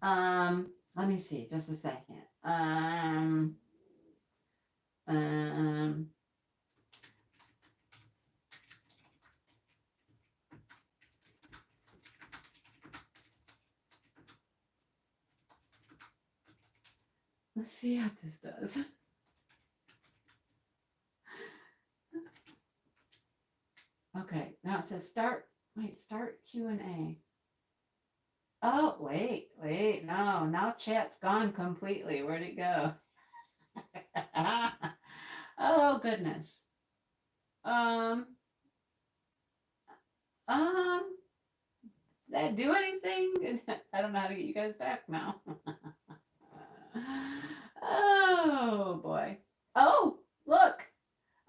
Let me see, just a second. Um, let's see how this does. Okay, now it says start Q&A. Oh, wait, no, now chat's gone completely. Where'd it go? Oh, goodness. Um, um, did that do anything? I don't know how to get you guys back now. Oh, boy. Oh, look.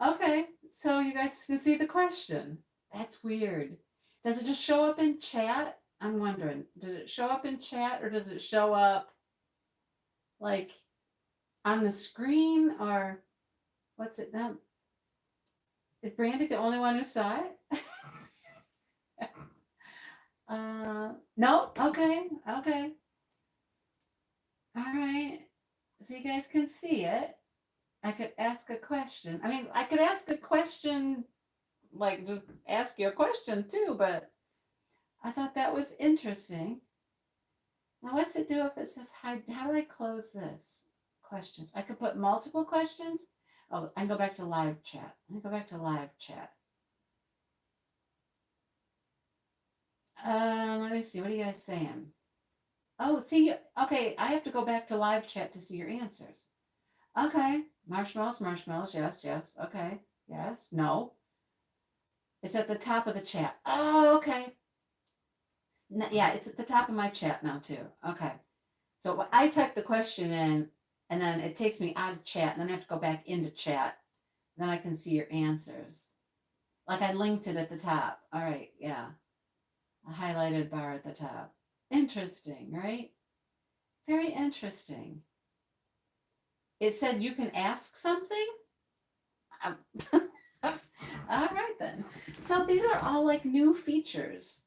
Okay, so you guys can see the question. That's weird. Does it just show up in chat? I'm wondering. Does it show up in chat or does it show up like on the screen or what's it now? Is Brandy the only one who saw it? No? Okay, okay. All right. So you guys can see it. I could ask a question. I mean, I could ask a question, like just ask you a question too, but I thought that was interesting. Now, what's it do if it says hide? How do I close this? Questions. I could put multiple questions. Oh, I go back to live chat. I go back to live chat. Let me see. What are you guys saying? Oh, see, okay. I have to go back to live chat to see your answers. Okay, marshmallows, marshmallows. Yes, yes. Okay, yes, no. It's at the top of the chat. Oh, okay. Yeah, it's at the top of my chat now too. Okay. So I type the question in, and then it takes me out of chat, and then I have to go back into chat. Then I can see your answers. Like I linked it at the top. All right, yeah. A highlighted bar at the top. Interesting, right? Very interesting. It said you can ask something. All right then. So these are all like new features.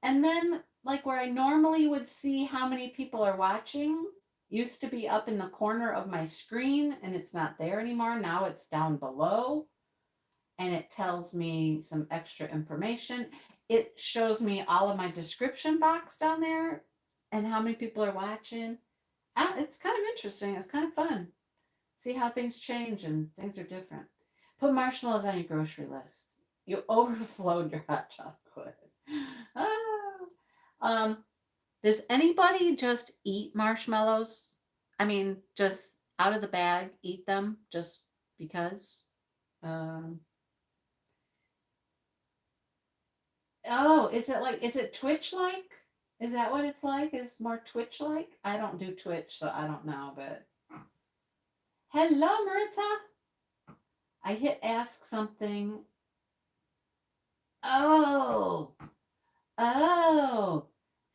And then like where I normally would see how many people are watching used to be up in the corner of my screen and it's not there anymore. Now it's down below and it tells me some extra information. It shows me all of my description box down there and how many people are watching. It's kind of interesting. It's kind of fun. See how things change and things are different. Put marshmallows on your grocery list. You overflowed your hot chocolate. Ah. Does anybody just eat marshmallows? I mean, just out of the bag, eat them just because? Um, oh, is it Twitch like? Is that what it's like? Is more Twitch like? I don't do Twitch, so I don't know, but. Hello, Maritza. I hit ask something. Oh, oh.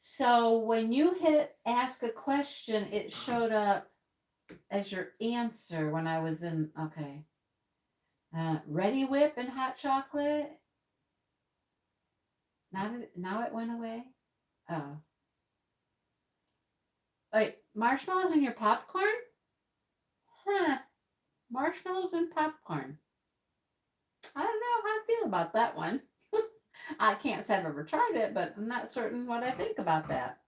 So when you hit ask a question, it showed up as your answer when I was in, okay. Ready Whip and hot chocolate. Now it went away. Oh. Wait, marshmallows in your popcorn? Huh. Marshmallows and popcorn. I don't know how I feel about that one. I can't say I've ever tried it, but I'm not certain what I think about that.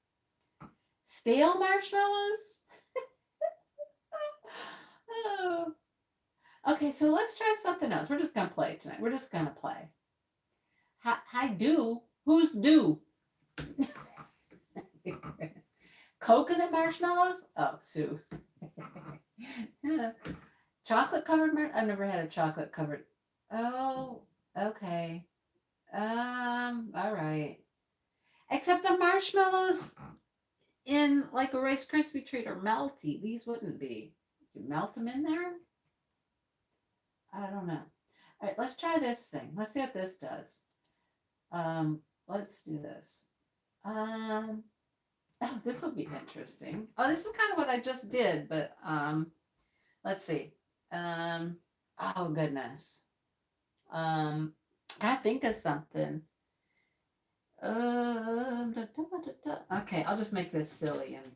Stale marshmallows? Oh. Okay, so let's try something else. We're just gonna play tonight. We're just gonna play. Hi, do. Who's do? Coconut marshmallows? Oh, Sue. Chocolate covered I've never had a chocolate covered. Oh, okay. All right. Except the marshmallows in like a Rice Krispie treat are melty. These wouldn't be. You melt them in there? I don't know. All right, let's try this thing. Let's see what this does. Let's do this. Oh, this will be interesting. Oh, this is kind of what I just did, but let's see. Oh goodness. Gotta think of something. Okay, I'll just make this silly and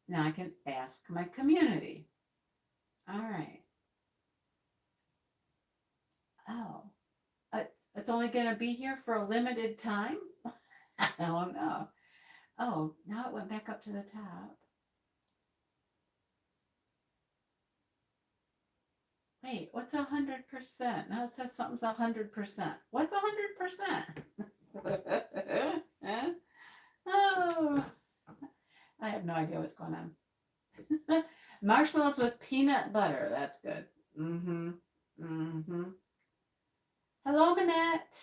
now I can ask my community. All right. Oh, it's only going to be here for a limited time? I don't know. Oh, now it went back up to the top. Wait, what's 100%? Now it says something's 100%. What's 100%? Oh, I have no idea what's going on. Marshmallows with peanut butter. That's good. Mm-hmm. Mm-hmm. Hello, Manette.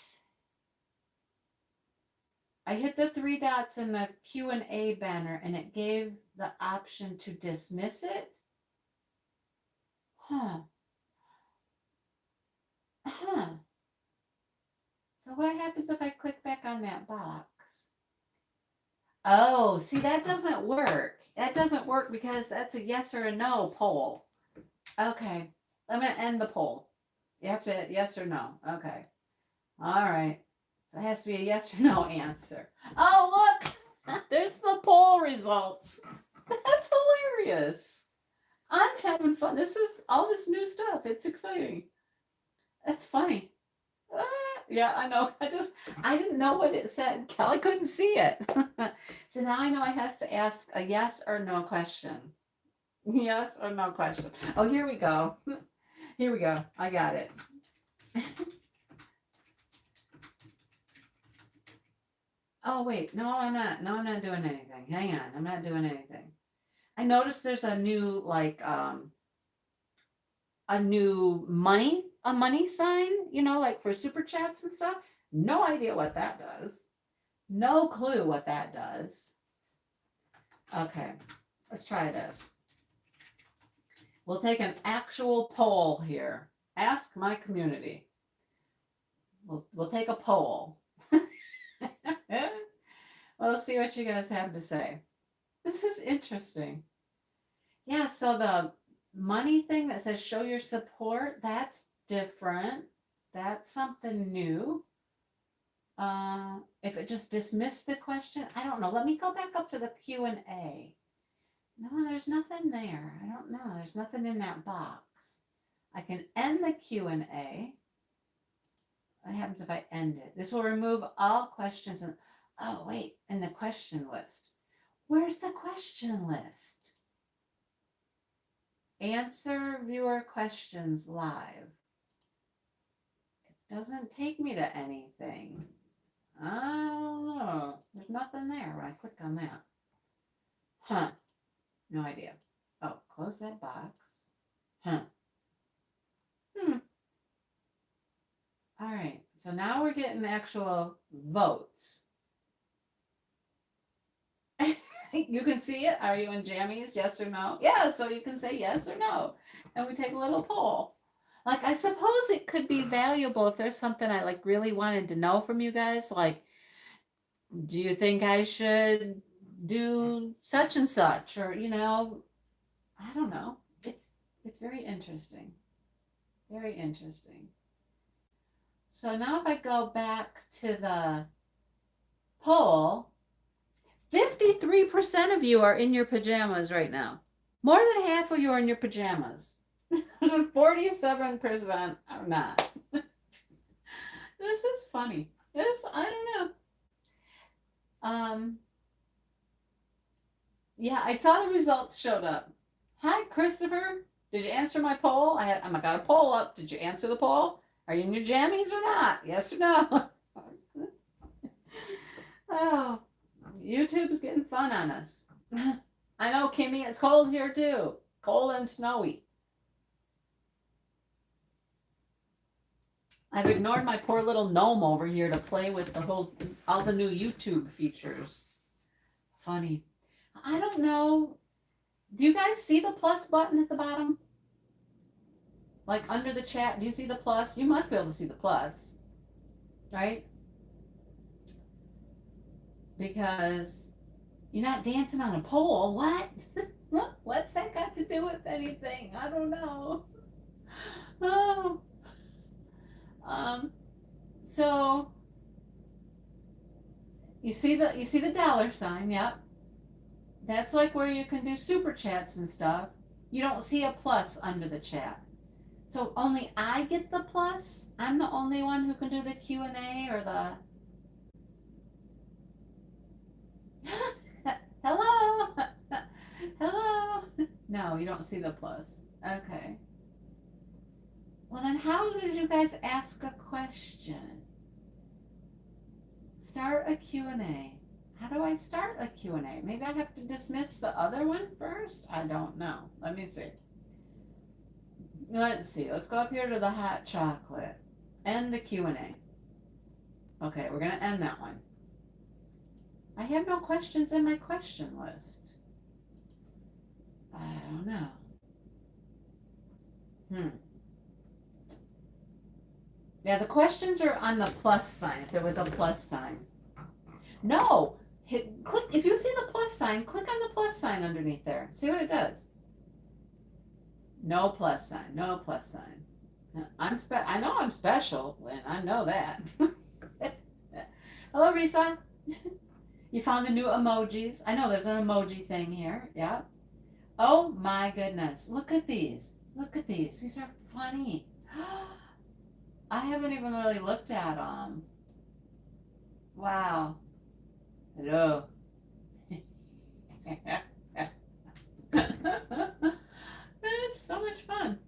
I hit the three dots in the Q&A banner and it gave the option to dismiss it. Huh. Huh. So what happens if I click back on that box? Oh, see, that doesn't work. That doesn't work because that's a yes or a no poll. Okay. I'm going to end the poll. You have to yes or no. Okay. All right. So it has to be a yes or no answer. Oh, look. There's the poll results. That's hilarious. I'm having fun. This is all this new stuff. It's exciting. That's funny. Yeah, I know. I didn't know what it said. Kelly couldn't see it. So now I know I have to ask a yes or no question. Yes or no question. Oh, here we go. Here we go. I got it. Oh, wait. No, I'm not. No, I'm not doing anything. Hang on. I'm not doing anything. I noticed there's a new, a new money sign, like for super chats and stuff. No idea what that does. No clue what that does. Okay, let's try this. We'll take an actual poll here. Ask my community. We'll take a poll. Well, let's see what you guys have to say. This is interesting. Yeah, so the money thing that says show your support, that's different. That's something new. If it just dismissed the question, I don't know. Let me go back up to the Q&A. No, there's nothing there. I don't know. There's nothing in that box. I can end the Q&A. What happens if I end it? This will remove all questions. Oh, wait, in the question list. Where's the question list? Answer viewer questions live. It doesn't take me to anything. I don't know. There's nothing there when I click on that. Huh. No idea. Oh, close that box. Huh. All right. So now we're getting actual votes. You can see it. Are you in jammies? Yes or no? Yeah, so you can say yes or no. And we take a little poll. Like, I suppose it could be valuable if there's something I really wanted to know from you guys. Like, do you think I should do such and such? Or, I don't know. It's very interesting. Very interesting. So now if I go back to the poll, 53% of you are in your pajamas right now. More than half of you are in your pajamas. 47% are not. This is funny. I don't know. Yeah, I saw the results showed up. Hi, Christopher. Did you answer my poll? I got a poll up. Did you answer the poll? Are you in your jammies or not? Yes or no? Oh, YouTube's getting fun on us. I know, Kimmy, it's cold here too. Cold and snowy. I've ignored my poor little gnome over here to play with all the new YouTube features. Funny. I don't know. Do you guys see the plus button at the bottom? Like under the chat, do you see the plus? You must be able to see the plus, right? Because you're not dancing on a pole. What? What's that got to do with anything? I don't know. Oh. Um, so you see the dollar sign, yep. That's like where you can do super chats and stuff. You don't see a plus under the chat. So only I get the plus? I'm the only one who can do the Q&A or the hello? Hello? No, you don't see the plus. Okay. Well, then how did you guys ask a question? Start a Q&A. How do I start a Q&A? Maybe I have to dismiss the other one first? I don't know. Let me see. Let's see. Let's go up here to the hot chocolate. End the Q&A. Okay, we're going to end that one. I have no questions in my question list. I don't know. Yeah, the questions are on the plus sign, if there was a plus sign. No, click, if you see the plus sign, click on the plus sign underneath there. See what it does. No plus sign, no plus sign. I know I'm special, Lynn, I know that. Hello, Risa. You found the new emojis. I know there's an emoji thing here, yeah. Oh my goodness, look at these. Look at these, these are funny. I haven't even really looked at them. Wow. Hello. It's so much fun.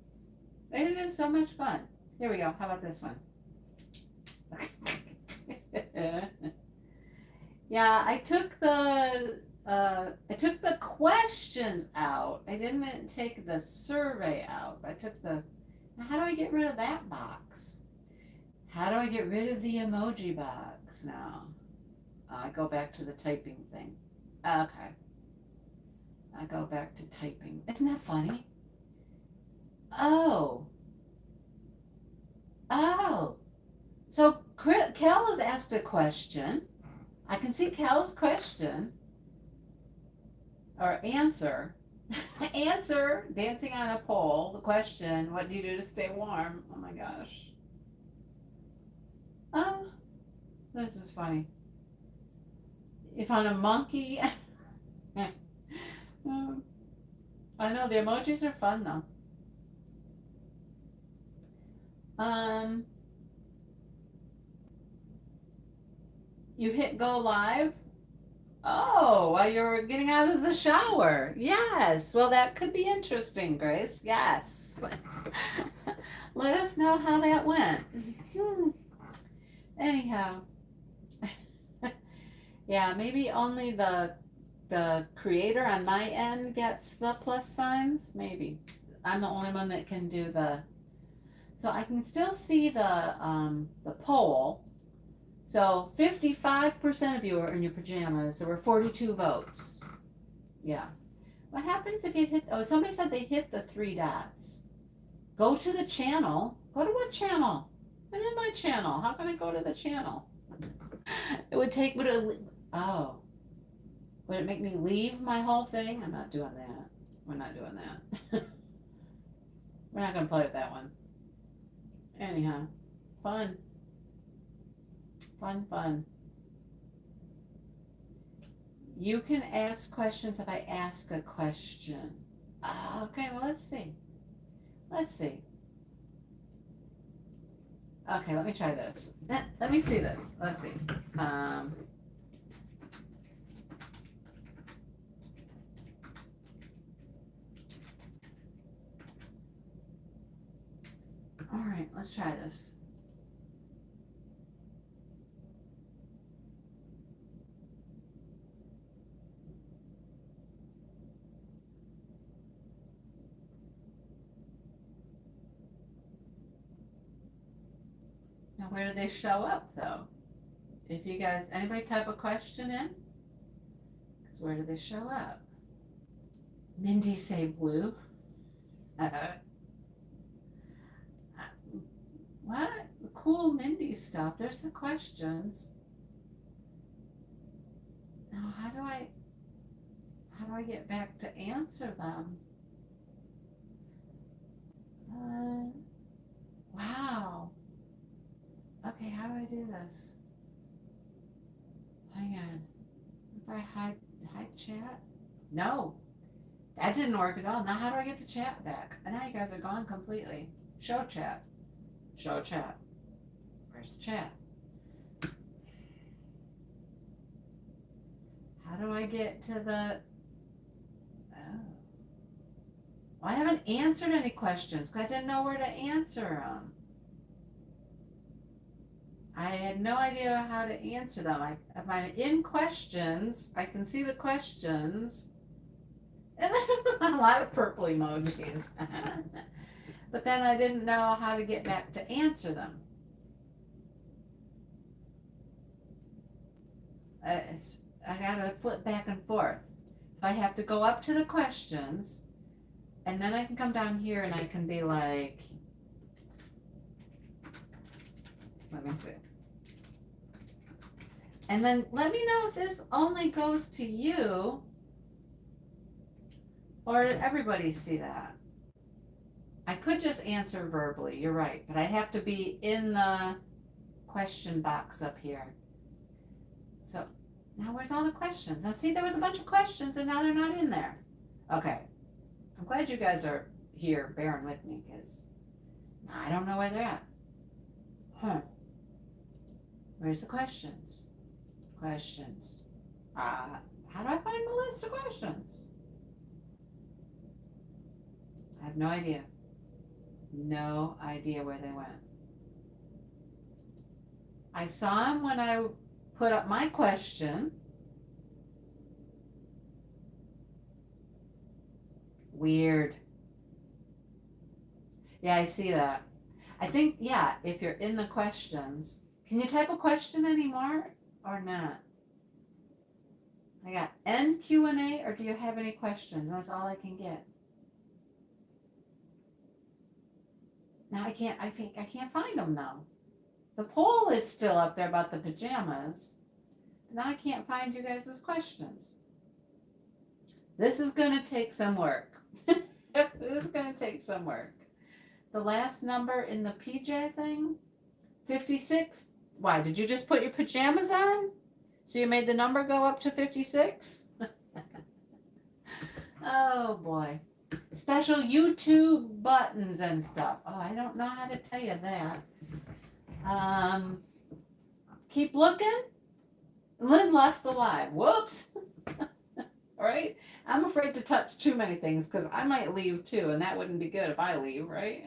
It is so much fun. Here we go. How about this one? Yeah, I took the questions out. I didn't take the survey out. I took the. Now how do I get rid of that box? How do I get rid of the emoji box now? I go back to the typing thing. Okay. I go back to typing. Isn't that funny? Oh. Oh. So Kel has asked a question. I can see Kel's question. Or answer. Answer, dancing on a pole. The question, what do you do to stay warm? Oh my gosh. Oh, this is funny. You found a monkey. I know, the emojis are fun though. You hit go live. Oh, while you're getting out of the shower. Yes. Well, that could be interesting, Grace. Yes. Let us know how that went. Anyhow. Yeah, maybe only the creator on my end gets the plus signs. Maybe. I'm the only one that can do the. So I can still see the poll. So 55% of you are in your pajamas. There were 42 votes. Yeah. What happens if you hit, oh, somebody said they hit the three dots. Go to the channel. Go to what channel? I'm in my channel. How can I go to the channel? It would take, oh. Would it make me leave my whole thing? I'm not doing that. We're not doing that. We're not going to play with that one. Anyhow, fun. Fun, fun. You can ask questions if I ask a question. Okay, well, let's see. Let's see. Okay, let me try this. Let me see this. Let's see. All right, let's try this. Now, where do they show up, though? If you guys, anybody type a question in? Because where do they show up? Mindy say blue. What? Cool Mindy stuff. There's the questions. Now, how do I get back to answer them? Wow. Okay, how do I do this? Hang on. If I hide chat? No. That didn't work at all. Now how do I get the chat back? And now you guys are gone completely. Show chat. Show chat. Where's the chat? How do I get to the... Oh. Well, I haven't answered any questions because I didn't know where to answer them. I had no idea how to answer them. If I'm in questions, I can see the questions. And then a lot of purple emojis. But then I didn't know how to get back to answer them. I gotta flip back and forth. So I have to go up to the questions, and then I can come down here and I can be like, let me see. And then let me know if this only goes to you, or did everybody see that? I could just answer verbally, you're right, but I'd have to be in the question box up here. So now where's all the questions? Now see, there was a bunch of questions and now they're not in there. Okay, I'm glad you guys are here bearing with me because I don't know where they're at. Huh. Where's the questions? Questions. How do I find the list of questions? I have no idea. No idea where they went. I saw them when I put up my question. Weird. Yeah, I see that. I think, yeah, if you're in the questions, can you type a question anymore or not? I got N Q&A, or do you have any questions? That's all I can get. Now I can't find them though. The poll is still up there about the pajamas. Now I can't find you guys' questions. This is going to take some work. This is going to take some work. The last number in the PJ thing, 56. Why, did you just put your pajamas on? So you made the number go up to 56? Oh boy. Special YouTube buttons and stuff. Oh, I don't know how to tell you that. Keep looking. Lynn left alive. Whoops. All right. I'm afraid to touch too many things because I might leave too, and that wouldn't be good if I leave, right?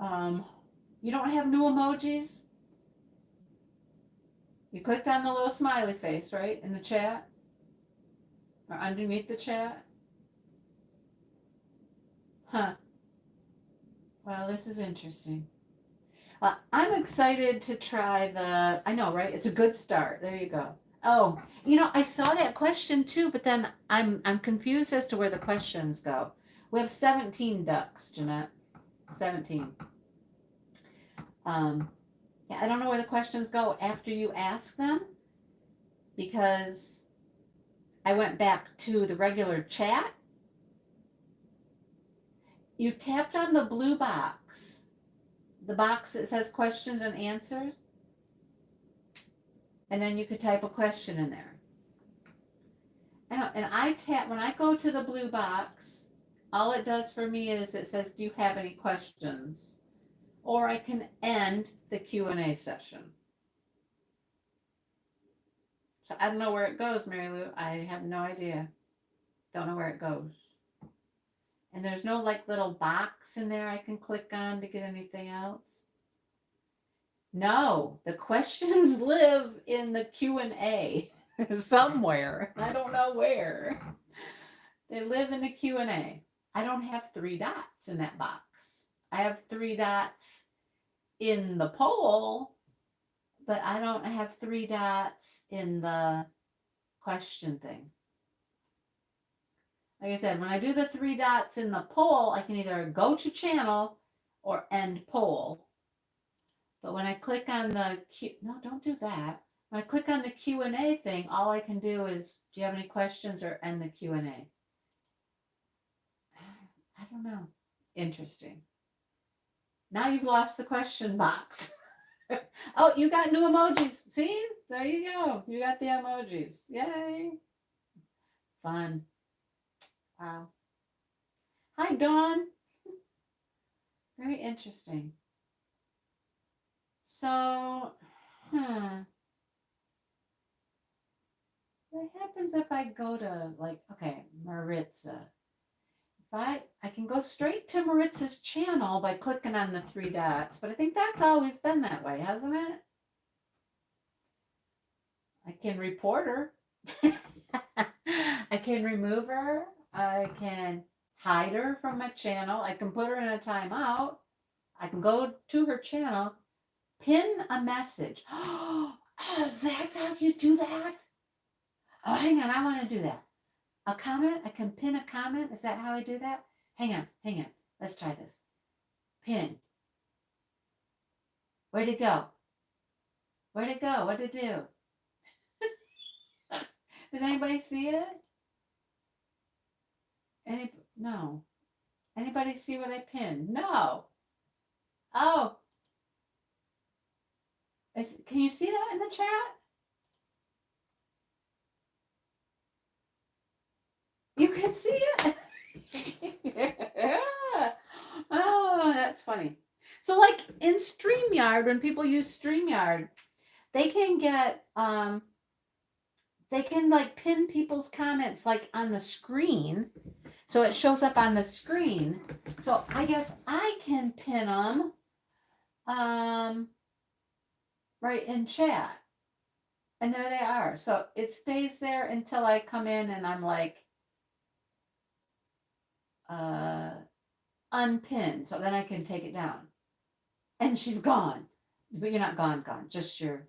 You don't have new emojis? You clicked on the little smiley face, right, in the chat? Or underneath the chat? Huh. Well, this is interesting. I'm excited to try the, I know, right? It's a good start. There you go. Oh, I saw that question too, but then I'm confused as to where the questions go. We have 17 ducks, Jeanette. 17. Yeah, I don't know where the questions go after you ask them because I went back to the regular chat. You tapped on the blue box, the box that says questions and answers, and then you could type a question in there. And I tap, when I go to the blue box, all it does for me is it says, do you have any questions? Or I can end the Q&A session. So I don't know where it goes, Mary Lou. I have no idea. Don't know where it goes. And there's no like little box in there I can click on to get anything else. No, the questions live in the Q&A somewhere. I don't know where. They live in the Q&A. I don't have 3 dots in that box. I have 3 dots in the poll, but I don't have 3 dots in the question thing. like I said, when I do the 3 dots in the poll, I can either go to channel or end poll. But when I click on the no, don't do that. When I click on the Q&A thing, all I can do is, do you have any questions, or end the Q&A? I don't know. Interesting. Now you've lost the question box. Oh, you got new emojis. See? There you go. You got the emojis. Yay. Fun. Wow. Hi, Dawn. Very interesting. So, what happens if I go to, like, okay, Maritza. If I can go straight to Maritza's channel by clicking on the 3 dots, but I think that's always been that way, hasn't it? I can report her. I can remove her. I can hide her from my channel. I can put her in a timeout. I can go to her channel, pin a message. Oh, that's how you do that? Oh, hang on. I want to do that. A comment? I can pin a comment? Is that how I do that? Hang on. Let's try this. Pin. Where'd it go? What'd it do? Does anybody see it? No. Anybody see what I pinned? No. Oh. Can you see that in the chat? You can see it? Oh, that's funny. So like in StreamYard, when people use StreamYard, they can get they can like pin people's comments like on the screen. So it shows up on the screen. So I guess I can pin them right in chat. And there they are. So it stays there until I come in and I'm like unpin, so then I can take it down. And she's gone. But you're not gone, just your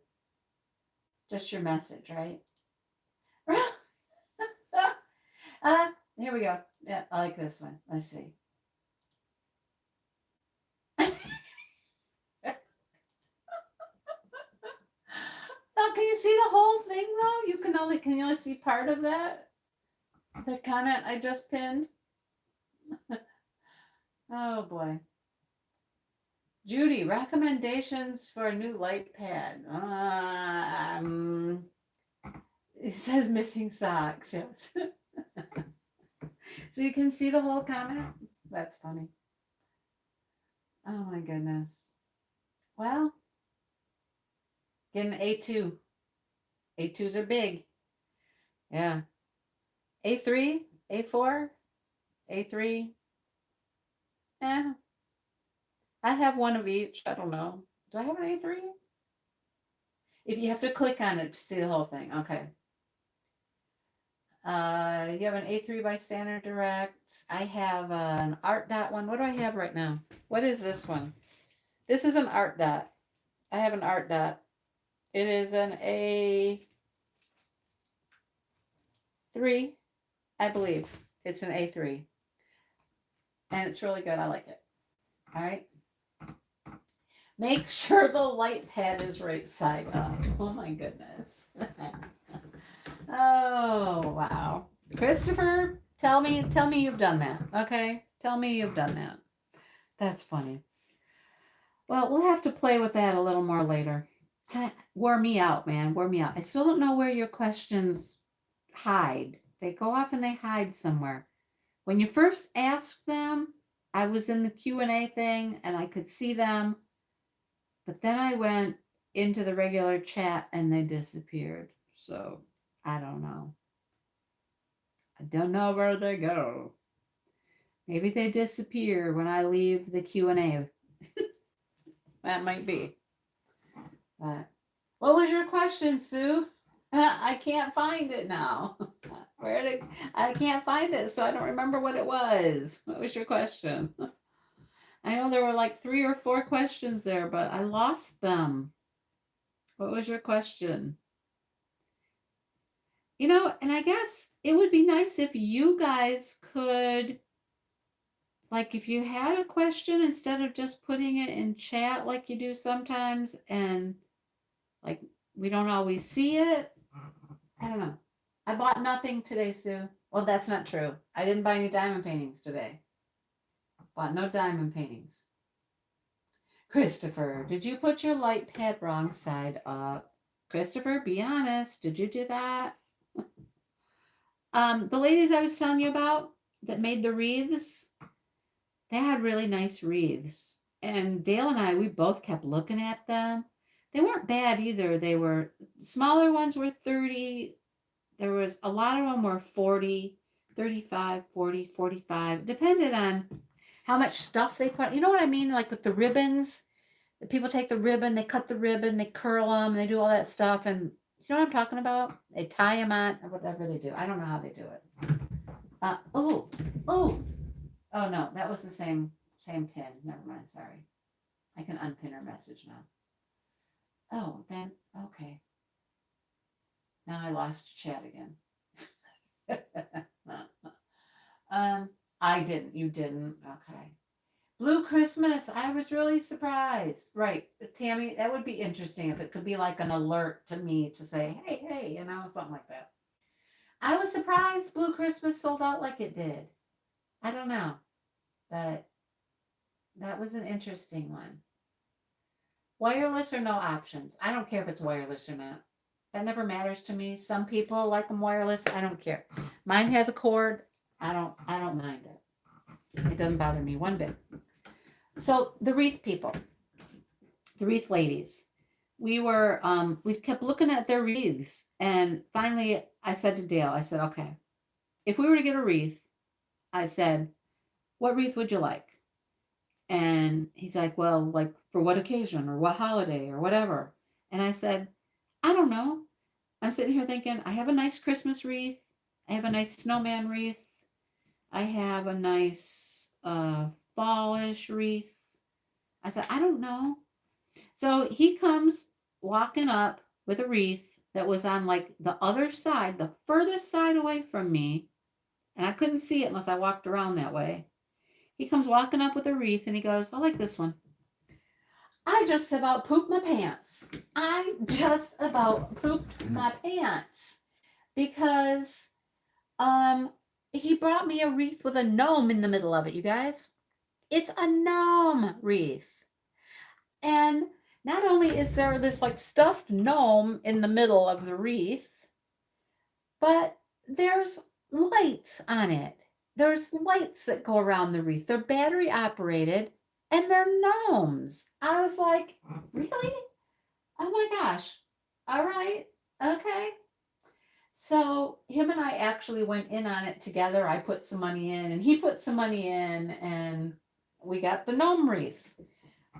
message, right? Here we go. Yeah, I like this one. Let's see. Oh, can you see the whole thing though? You can only see part of that? The comment I just pinned? Oh boy. Judy, recommendations for a new light pad. It says missing socks, yes. So you can see the whole comment? That's funny. Oh my goodness. Well, get an A2. A2s are big. Yeah. A3, A4, A3. Eh. I have one of each. I don't know. Do I have an A3? If you have to click on it to see the whole thing. Okay. You have an A3 by Standard Direct. I have an Art Dot one. What do I have right now? What is this one? This is an Art Dot. I have an Art Dot. It is an A3, I believe. It's an A3. And it's really good. I like it. All right. Make sure the light pad is right side up. Oh my goodness. Oh, wow. Christopher, tell me you've done that. Okay? Tell me you've done that. That's funny. Well, we'll have to play with that a little more later. Wore me out, man. Wore me out. I still don't know where your questions hide. They go off and they hide somewhere. When you first asked them, I was in the Q&A thing and I could see them. But then I went into the regular chat and they disappeared. So I don't know. I don't know where they go. Maybe they disappear when I leave the Q&A. That might be. But what was your question, Sue? I can't find it now. I can't find it, so I don't remember what it was. What was your question? I know there were like 3 or 4 questions there, but I lost them. What was your question? You know, and I guess it would be nice if you guys could, like, if you had a question, instead of just putting it in chat like you do sometimes, and like we don't always see it. I don't know. I bought nothing today, Sue. Well, that's not true. I didn't buy any diamond paintings today. Bought no diamond paintings. Christopher, did you put your light pad wrong side up? Christopher, be honest. Did you do that? The ladies I was telling you about that made the wreaths, they had really nice wreaths. And Dale and I, we both kept looking at them. They weren't bad either. They were, smaller ones were 30. There was a lot of them were 40, 35, 40, 45. Depended on how much stuff they put. You know what I mean? Like with the ribbons. The people take the ribbon, they cut the ribbon, they curl them, they do all that stuff. And you know what I'm talking about? They tie them on, or whatever they do. I don't know how they do it. Oh, no, that was the same pin. Never mind, sorry. I can unpin her message now. Oh, then, okay. Now I lost chat again. I didn't. You didn't. Okay. Blue Christmas. I was really surprised. Right. Tammy, that would be interesting if it could be like an alert to me to say, hey, something like that. I was surprised Blue Christmas sold out like it did. I don't know. But that was an interesting one. Wireless or no options? I don't care if it's wireless or not. That never matters to me. Some people like them wireless. I don't care. Mine has a cord. I don't mind it. It doesn't bother me one bit. So the wreath people, the wreath ladies, we kept looking at their wreaths, and finally I said to Dale, I said, okay, if we were to get a wreath, I said, what wreath would you like? And he's like, well, like for what occasion or what holiday or whatever. And I said, I don't know. I'm sitting here thinking, I have a nice Christmas wreath. I have a nice snowman wreath. I have a nice fallish wreath. I thought, I don't know. So he comes walking up with a wreath that was on like the other side, the furthest side away from me. And I couldn't see it unless I walked around that way. He comes walking up with a wreath and he goes, I like this one. I just about pooped my pants. I just about pooped my pants because he brought me a wreath with a gnome in the middle of it, you guys. It's a gnome wreath. And not only is there this like stuffed gnome in the middle of the wreath, but there's lights on it. There's lights that go around the wreath. They're battery operated and they're gnomes. I was like, really? Oh my gosh. All right. Okay. So him and I actually went in on it together. I put some money in and he put some money in and we got the gnome wreath.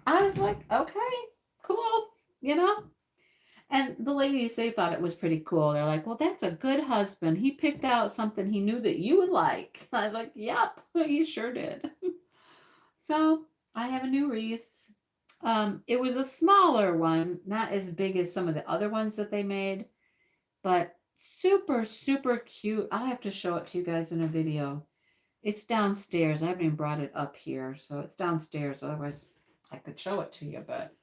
I was like, okay, cool, you know? And the ladies, they thought it was pretty cool. They're like, well, that's a good husband. He picked out something he knew that you would like. I was like, yep, he sure did. So I have a new wreath. It was a smaller one, not as big as some of the other ones that they made, but super, super cute. I'll have to show it to you guys in a video. It's downstairs. I haven't even brought it up here, so it's downstairs. Otherwise, I could show it to you, but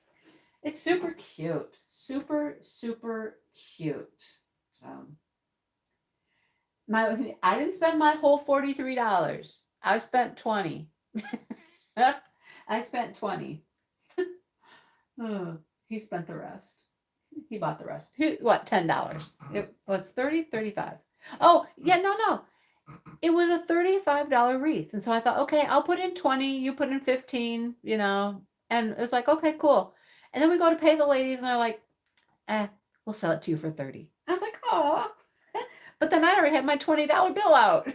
it's super cute. Super, super cute. So I didn't spend my whole $43. I spent 20. I spent 20. Oh, he spent the rest. He bought the rest. What, $10? It was 30, 35. Oh, yeah, no. It was a $35 wreath. And so I thought, okay, I'll put in 20, you put in 15, and it was like, okay, cool. And then we go to pay the ladies and they're like, we'll sell it to you for 30. I was like, oh, but then I already had my $20 bill out.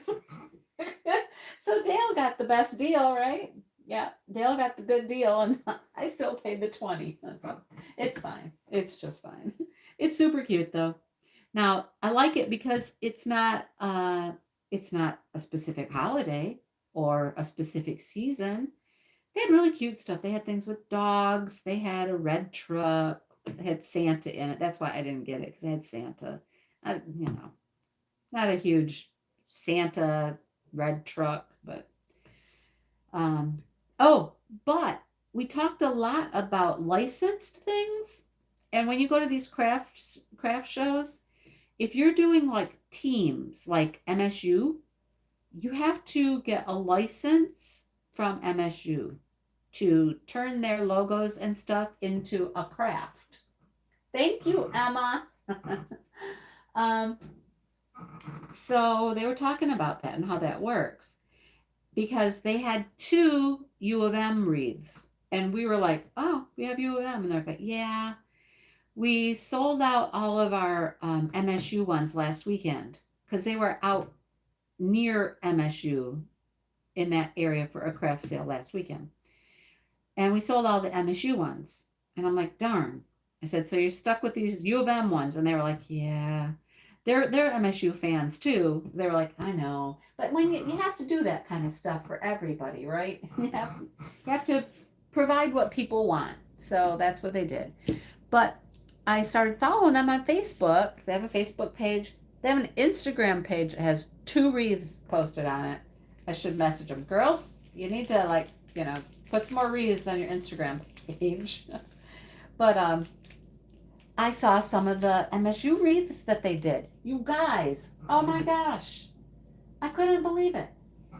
So Dale got the best deal, right? Yeah, Dale got the good deal and I still paid the 20. So it's fine. It's just fine. It's super cute though. Now I like it because it's not a specific holiday or a specific season. They had really cute stuff. They had things with dogs. They had a red truck. It had Santa in it. That's why I didn't get it, because it had Santa. Not a huge Santa red truck, but um oh, but we talked a lot about licensed things. And when you go to these craft shows, if you're doing like teams like MSU, you have to get a license from MSU to turn their logos and stuff into a craft. Thank you, Emma. um, so they were talking about that and how that works because they had two U of M wreaths. And we were like, oh, we have U of M. And they're like, yeah, we sold out all of our MSU ones last weekend because they were out near MSU in that area for a craft sale last weekend. And we sold all the MSU ones. And I'm like, darn. I said, so you're stuck with these U of M ones? And they were like, yeah. They're MSU fans too. They were like, I know. But when you have to do that kind of stuff for everybody, right? You have to provide what people want. So that's what they did. But I started following them on Facebook. They have a Facebook page. They have an Instagram page that has 2 wreaths posted on it. I should message them. Girls, you need to put some more wreaths on your Instagram page. But I saw some of the MSU wreaths that they did. You guys, oh my gosh. I couldn't believe it.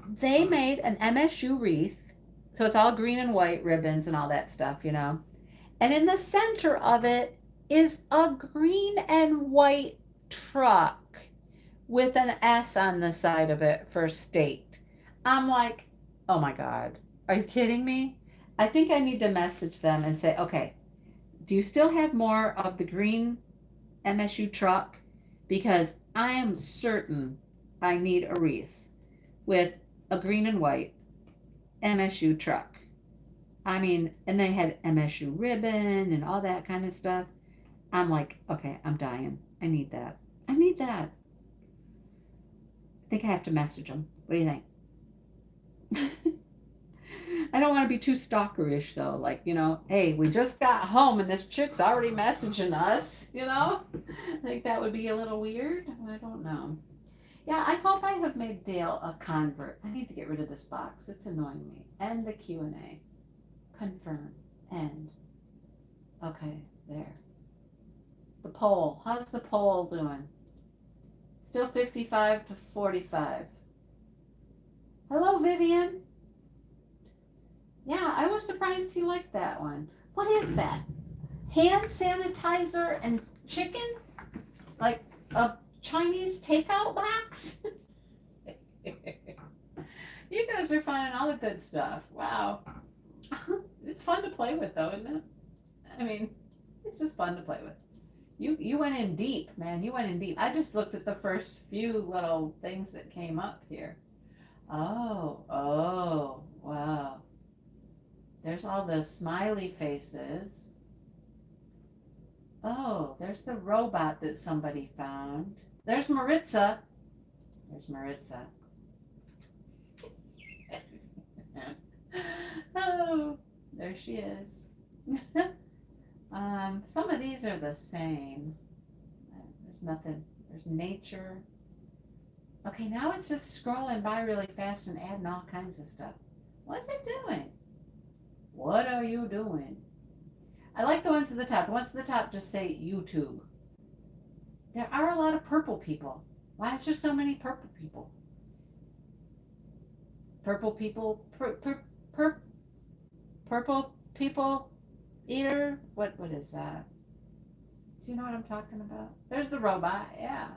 They made an MSU wreath. So it's all green and white ribbons and all that stuff, And in the center of it is a green and white truck with an S on the side of it for state. I'm like, oh my God, are you kidding me? I think I need to message them and say, okay, do you still have more of the green MSU truck? Because I am certain I need a wreath with a green and white MSU truck. I mean, and they had MSU ribbon and all that kind of stuff. I'm like, okay, I'm dying. I need that. I need that. I think I have to message them. What do you think? I don't want to be too stalkerish though. Like, hey, we just got home and this chick's already messaging us, I think that would be a little weird. I don't know. Yeah, I hope I have made Dale a convert. I need to get rid of this box. It's annoying me. End the Q&A. Confirm. End. Okay, there. The poll. How's the poll doing? Still 55 to 45. Hello, Vivian. Yeah, I was surprised he liked that one. What is that? Hand sanitizer and chicken? Like a Chinese takeout box? You guys are finding all the good stuff. Wow. It's fun to play with though, isn't it? I mean, it's just fun to play with. You went in deep, man. You went in deep. I just looked at the first few little things that came up here. Oh, wow. There's all the smiley faces. Oh, there's the robot that somebody found. There's Maritza. There's Maritza. Oh, there she is. Some of these are the same. There's nothing. There's nature. Okay, now it's just scrolling by really fast and adding all kinds of stuff. What's it doing? What are you doing? I like the ones at the top. The ones at the top just say YouTube. There are a lot of purple people. Why is there so many purple people? Purple people, purple people eater. What is that? Do you know what I'm talking about? There's the robot. Yeah.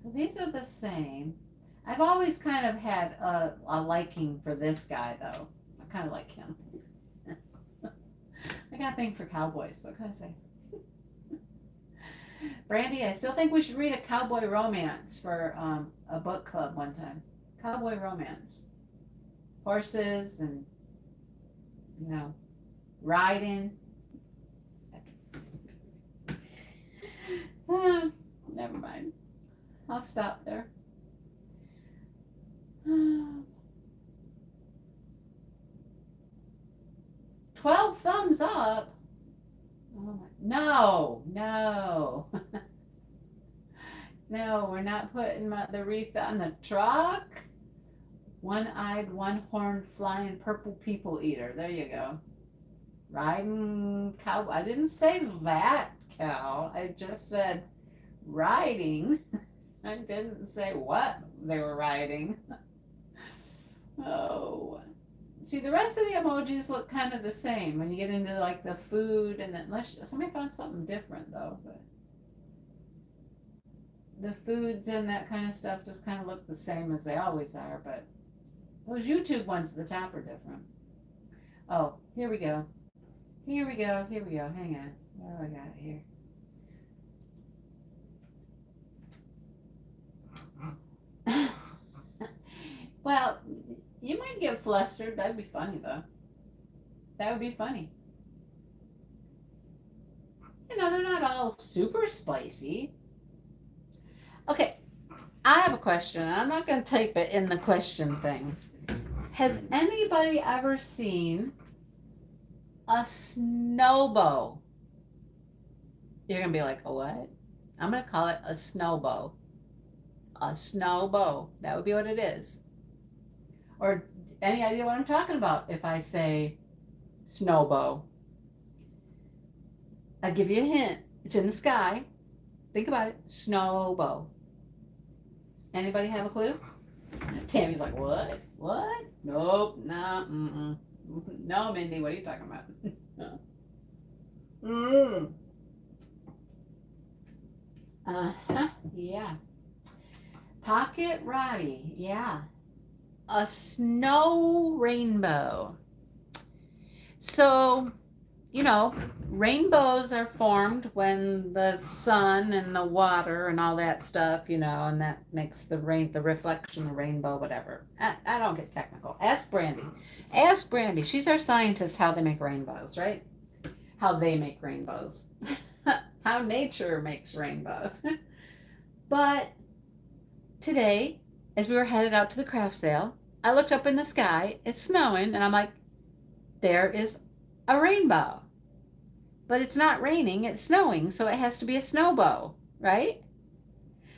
So these are the same. I've always kind of had a liking for this guy, though. I kind of like him. I got a thing for cowboys. What can I say? Brandy, I still think we should read a cowboy romance for a book club one time. Cowboy romance. Horses and, riding. Never mind. I'll stop there. 12 thumbs up. Oh my, no. No, we're not putting the wreath on the truck. One-eyed, one-horned, flying purple people eater. There you go. Riding cow. I didn't say that cow. I just said riding. I didn't say what they were riding. Oh. See, the rest of the emojis look kind of the same when you get into like the food, and then unless somebody found something different though, but the foods and that kind of stuff just kind of look the same as they always are, but those YouTube ones at the top are different. Oh, here we go. Here we go. Here we go. Hang on. What do I got here? Well, you might get flustered. That'd be funny, though. That would be funny. You know, they're not all super spicy. Okay, I have a question. I'm not going to type it in the question thing. Has anybody ever seen a snowbow? You're going to be like, a what? I'm going to call it a snowbow. A snowbow. That would be what it is. Or any idea what I'm talking about if I say snowbow? I'll give you a hint. It's in the sky. Think about it. Snowbow. Anybody have a clue? Tammy's like, what? What? Nope, nah, no, Mindy, what are you talking about? Uh-huh, yeah. Pocket Roddy, yeah. A snow rainbow. So, you know, rainbows are formed when the sun and the water and all that stuff, you know, and that makes the reflection, the rainbow, whatever. I don't get technical. Ask Brandy. Ask Brandy. She's our scientist, how they make rainbows, right? How they make rainbows. How nature makes rainbows. But today, as we were headed out to the craft sale, I looked up in the sky. It's snowing, and I'm like, there is a rainbow. But it's not raining, it's snowing, so it has to be a snowbow, right?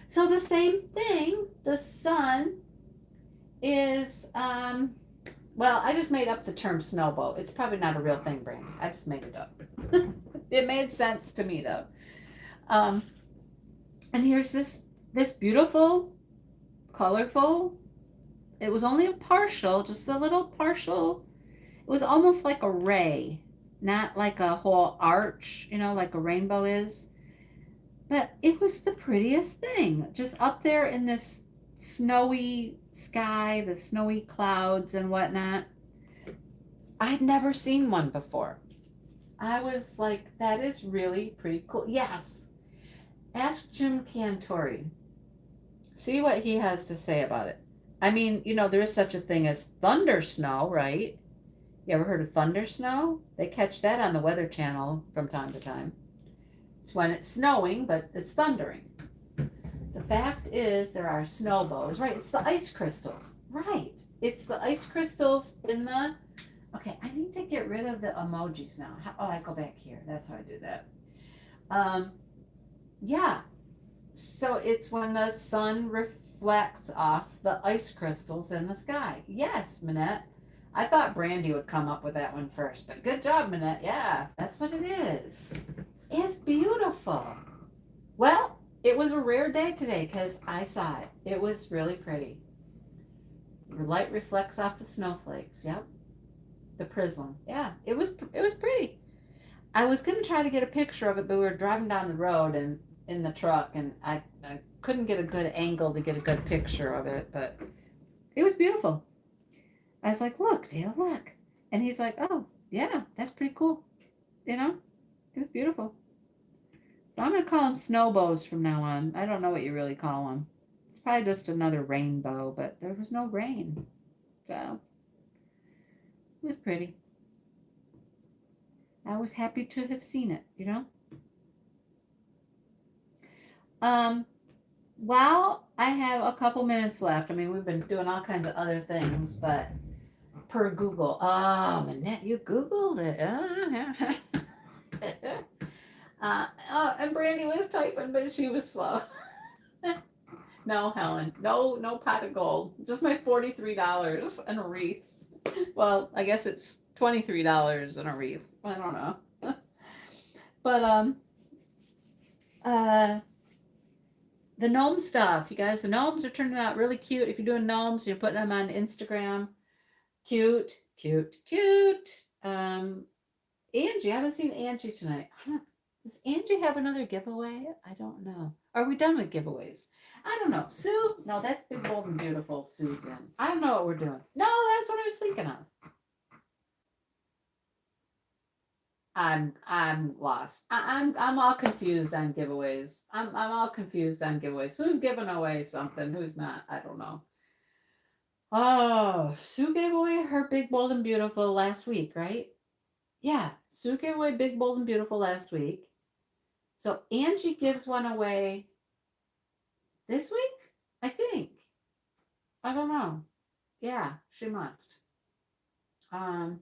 So the same thing, the sun is, well, I just made up the term snowbow. It's probably not a real thing, Brandy. I just made it up. It made sense to me, though. And here's this beautiful, colorful, it was only a partial, just a little partial. It was almost like a ray. Not like a whole arch, you know, like a rainbow is. But it was the prettiest thing. Just up there in this snowy sky, the snowy clouds and whatnot. I'd never seen one before. I was like, that is really pretty cool. Yes. Ask Jim Cantori. See what he has to say about it. I mean, you know, there is such a thing as thunder snow, right? You ever heard of thunder snow? They catch that on the Weather Channel from time to time. It's when it's snowing, but it's thundering. The fact is there are snowbows, right? It's the ice crystals, right? It's the ice crystals in the... Okay, I need to get rid of the emojis now. Oh, I go back here. That's how I do that. Yeah. So it's when the sun reflects off the ice crystals in the sky. Yes, Minette. I thought Brandy would come up with that one first, but good job, Minette. Yeah, that's what it is. It's beautiful. Well, it was a rare day today because I saw it. It was really pretty. The light reflects off the snowflakes. Yep. The prism. Yeah, it was pretty. I was going to try to get a picture of it, but we were driving down the road and in the truck, and I couldn't get a good angle to get a good picture of it, but it was beautiful. I was like, look, Dale, look. And he's like, oh, yeah, that's pretty cool. You know, it was beautiful. So I'm going to call them snowbows from now on. I don't know what you really call them. It's probably just another rainbow, but there was no rain. So it was pretty. I was happy to have seen it, you know. While I have a couple minutes left, I mean, we've been doing all kinds of other things, but per Google. Oh, Minette, you Googled it. And Brandy was typing, but she was slow. No, Helen. No, no pot of gold. Just my $43 and a wreath. Well, I guess it's $23 and a wreath. I don't know. But uh the gnome stuff, you guys, the gnomes are turning out really cute. If you're doing gnomes, you're putting them on Instagram. Cute, cute, cute. Angie, I haven't seen Angie tonight. Does Angie have another giveaway? I don't know. Are we done with giveaways? I don't know. Sue? No, that's Big Bold and Beautiful, Susan. I don't know what we're doing. No, that's what I was thinking of. I'm lost. I'm all confused on giveaways. I'm all confused on giveaways. Who's giving away something? Who's not? I don't know. Oh, Sue gave away her Big Bold and Beautiful last week, right? Yeah, Sue gave away Big Bold and Beautiful last week. So Angie gives one away this week, I think. I don't know. Yeah, she must. Um,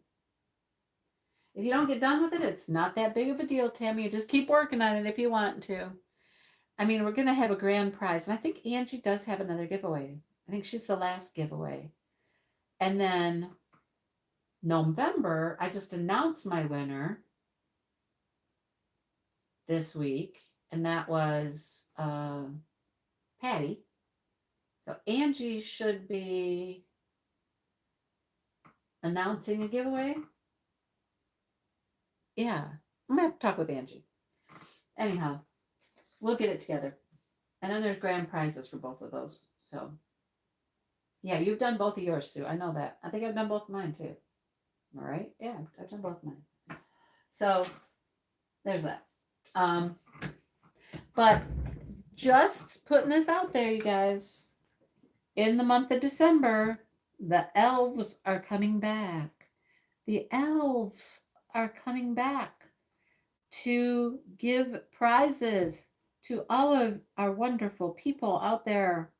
if you don't get done with it, it's not that big of a deal, Tammy. You just keep working on it if you want to. I mean, we're gonna have a grand prize, and I think Angie does have another giveaway. I think she's the last giveaway. And then November, I just announced my winner this week, and that was Patty. So Angie should be announcing a giveaway. Yeah, I'm gonna have to talk with Angie. Anyhow, we'll get it together. And then there's grand prizes for both of those. So yeah, you've done both of yours, Sue. I know that. I think I've done both of mine too. All right. Yeah, I've done both of mine. So there's that. But just putting this out there, you guys. In the month of December, the elves are coming back. The elves are coming back to give prizes to all of our wonderful people out there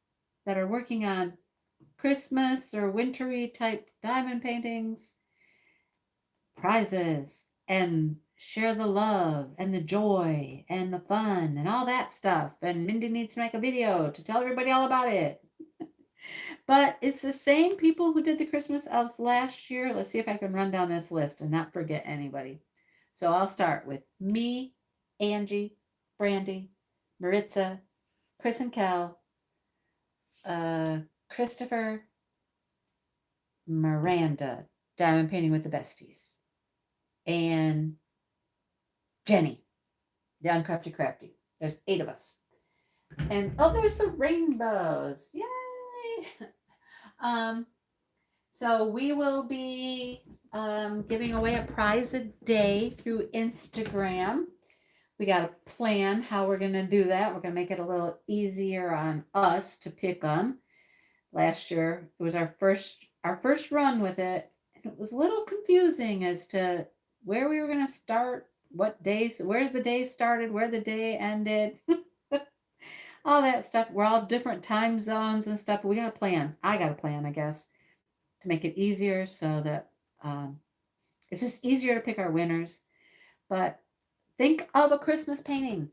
that are working on Christmas or wintry type diamond paintings. Prizes and share the love and the joy and the fun and all that stuff. And Mindy needs to make a video to tell everybody all about it. But it's the same people who did the Christmas elves last year. Let's see if I can run down this list and not forget anybody. So I'll start with me, Angie, Brandy, Maritza, Chris and Cal, Christopher, Miranda, Diamond Painting with the Besties, and Jenny, the Uncrafty Crafty. There's 8 of us. And oh, there's the rainbows. Yay! So we will be giving away a prize a day through Instagram. We got to plan how we're going to do that. We're going to make it a little easier on us to pick them. Last year, it was our first run with it, and it was a little confusing as to where we were going to start, what days, where the day started, where the day ended. All that stuff. We're all different time zones and stuff, but we got a plan. I got a plan, I guess, to make it easier so that it's just easier to pick our winners. But think of a Christmas painting.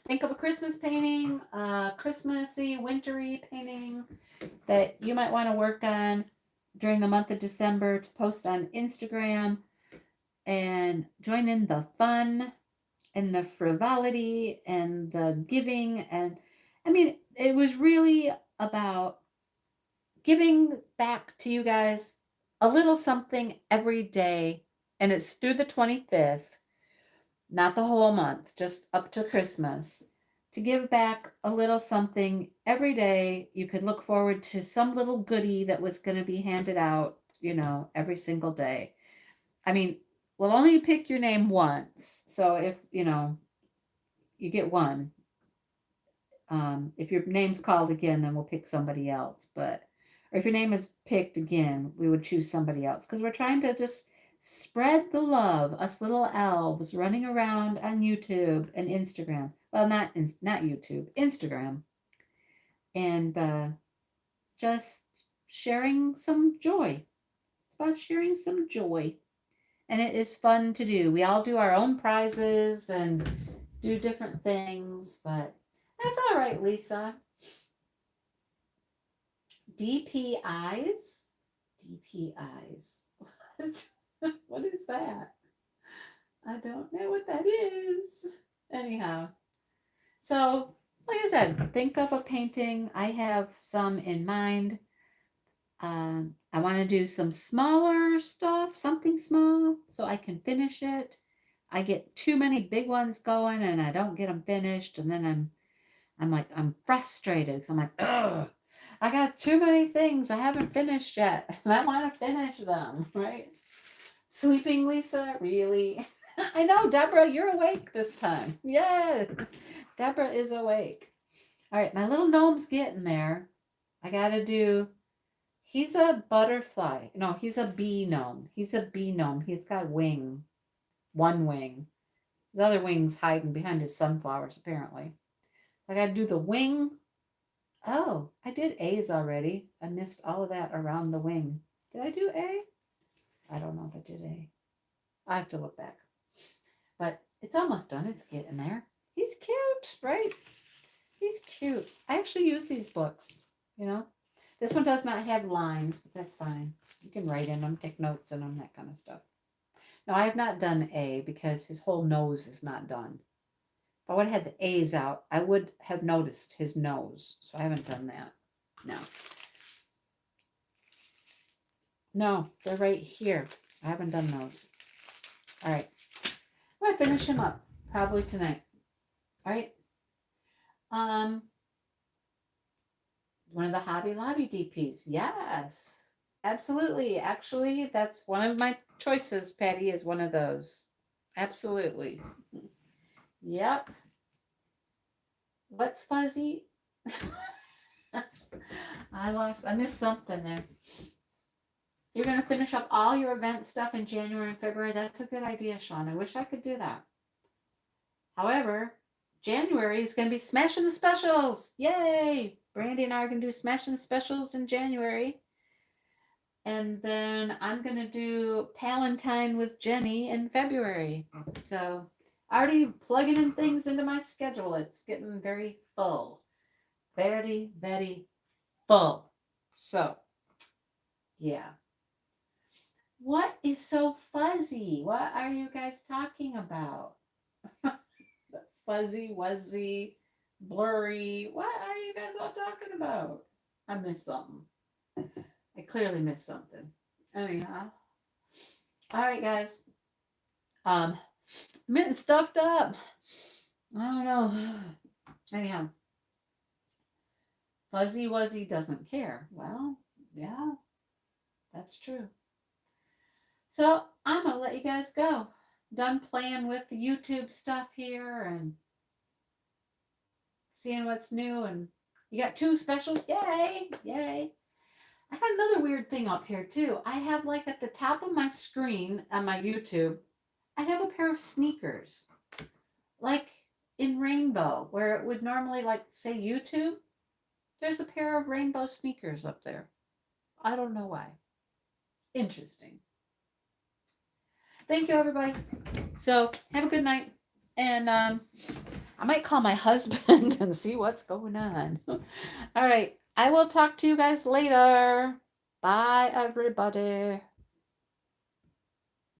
Think of a Christmas painting, Christmassy, wintry painting that you might want to work on during the month of December to post on Instagram and join in the fun and the frivolity and the giving. And I mean, it was really about giving back to you guys a little something every day. And it's through the 25th, not the whole month, just up to Christmas, to give back a little something every day. You could look forward to some little goodie that was going to be handed out, every single day. I mean, we'll only pick your name once. So if, you get one. If your name's called again, then we'll pick somebody else. Or if your name is picked again, we would choose somebody else. Because we're trying to just spread the love, us little elves running around on YouTube and Instagram. Well, not YouTube, Instagram. And just sharing some joy. It's about sharing some joy. And it is fun to do. We all do our own prizes and do different things, but that's all right, Lisa. DPIs? DPIs. What? What is that? I don't know what that is. Anyhow, so like I said, think of a painting. I have some in mind. I want to do some smaller stuff, something small, so I can finish it. I get too many big ones going, and I don't get them finished, and then I'm frustrated. I'm like, ugh, I got too many things I haven't finished yet, and I want to finish them, right? Sleeping Lisa, really? I know, Deborah, you're awake this time. Yeah, Deborah is awake. All right, my little gnome's getting there. I gotta do. He's a butterfly. No, he's a bee gnome. He's a bee gnome. He's got wing, one wing. His other wing's hiding behind his sunflowers, apparently. I gotta do the wing. Oh, I did A's already. I missed all of that around the wing. Did I do A? I don't know if I did A. I have to look back. But it's almost done. It's getting there. He's cute, right? He's cute. I actually use these books, you know. This one does not have lines, but that's fine. You can write in them, take notes in them, that kind of stuff. No, I have not done A because his whole nose is not done. If I would have had the A's out, I would have noticed his nose. So I haven't done that. No. No, they're right here. I haven't done those. All right. I'm going to finish him up probably tonight. All right. One of the Hobby Lobby DPs. Yes. Absolutely. Actually, that's one of my choices. Patty is one of those. Absolutely. Yep. What's fuzzy? I missed something there. You're going to finish up all your event stuff in January and February. That's a good idea, Sean. I wish I could do that. However, January is going to be Smashing the Specials. Yay! Brandy and I are going to do Smashing the Specials in January. And then I'm going to do Palantine with Jenny in February. So already plugging in things into my schedule. It's getting very full. Very, very full. So, yeah. What is so fuzzy? What are you guys talking about? Fuzzy, wuzzy, blurry. What are you guys all talking about? I missed something. I clearly missed something. Anyhow. All right, guys. I'm getting stuffed up. I don't know. Anyhow. Fuzzy Wuzzy doesn't care. Well, yeah, that's true. So I'm going to let you guys go. Done playing with the YouTube stuff here and seeing what's new. And you got 2 specials. Yay! Yay! I got another weird thing up here too. I have like at the top of my screen on my YouTube, I have a pair of sneakers. Like in rainbow, where it would normally like say YouTube. There's a pair of rainbow sneakers up there. I don't know why. Interesting. Thank you, everybody. So have a good night. And I might call my husband and see what's going on. All right. I will talk to you guys later. Bye, everybody.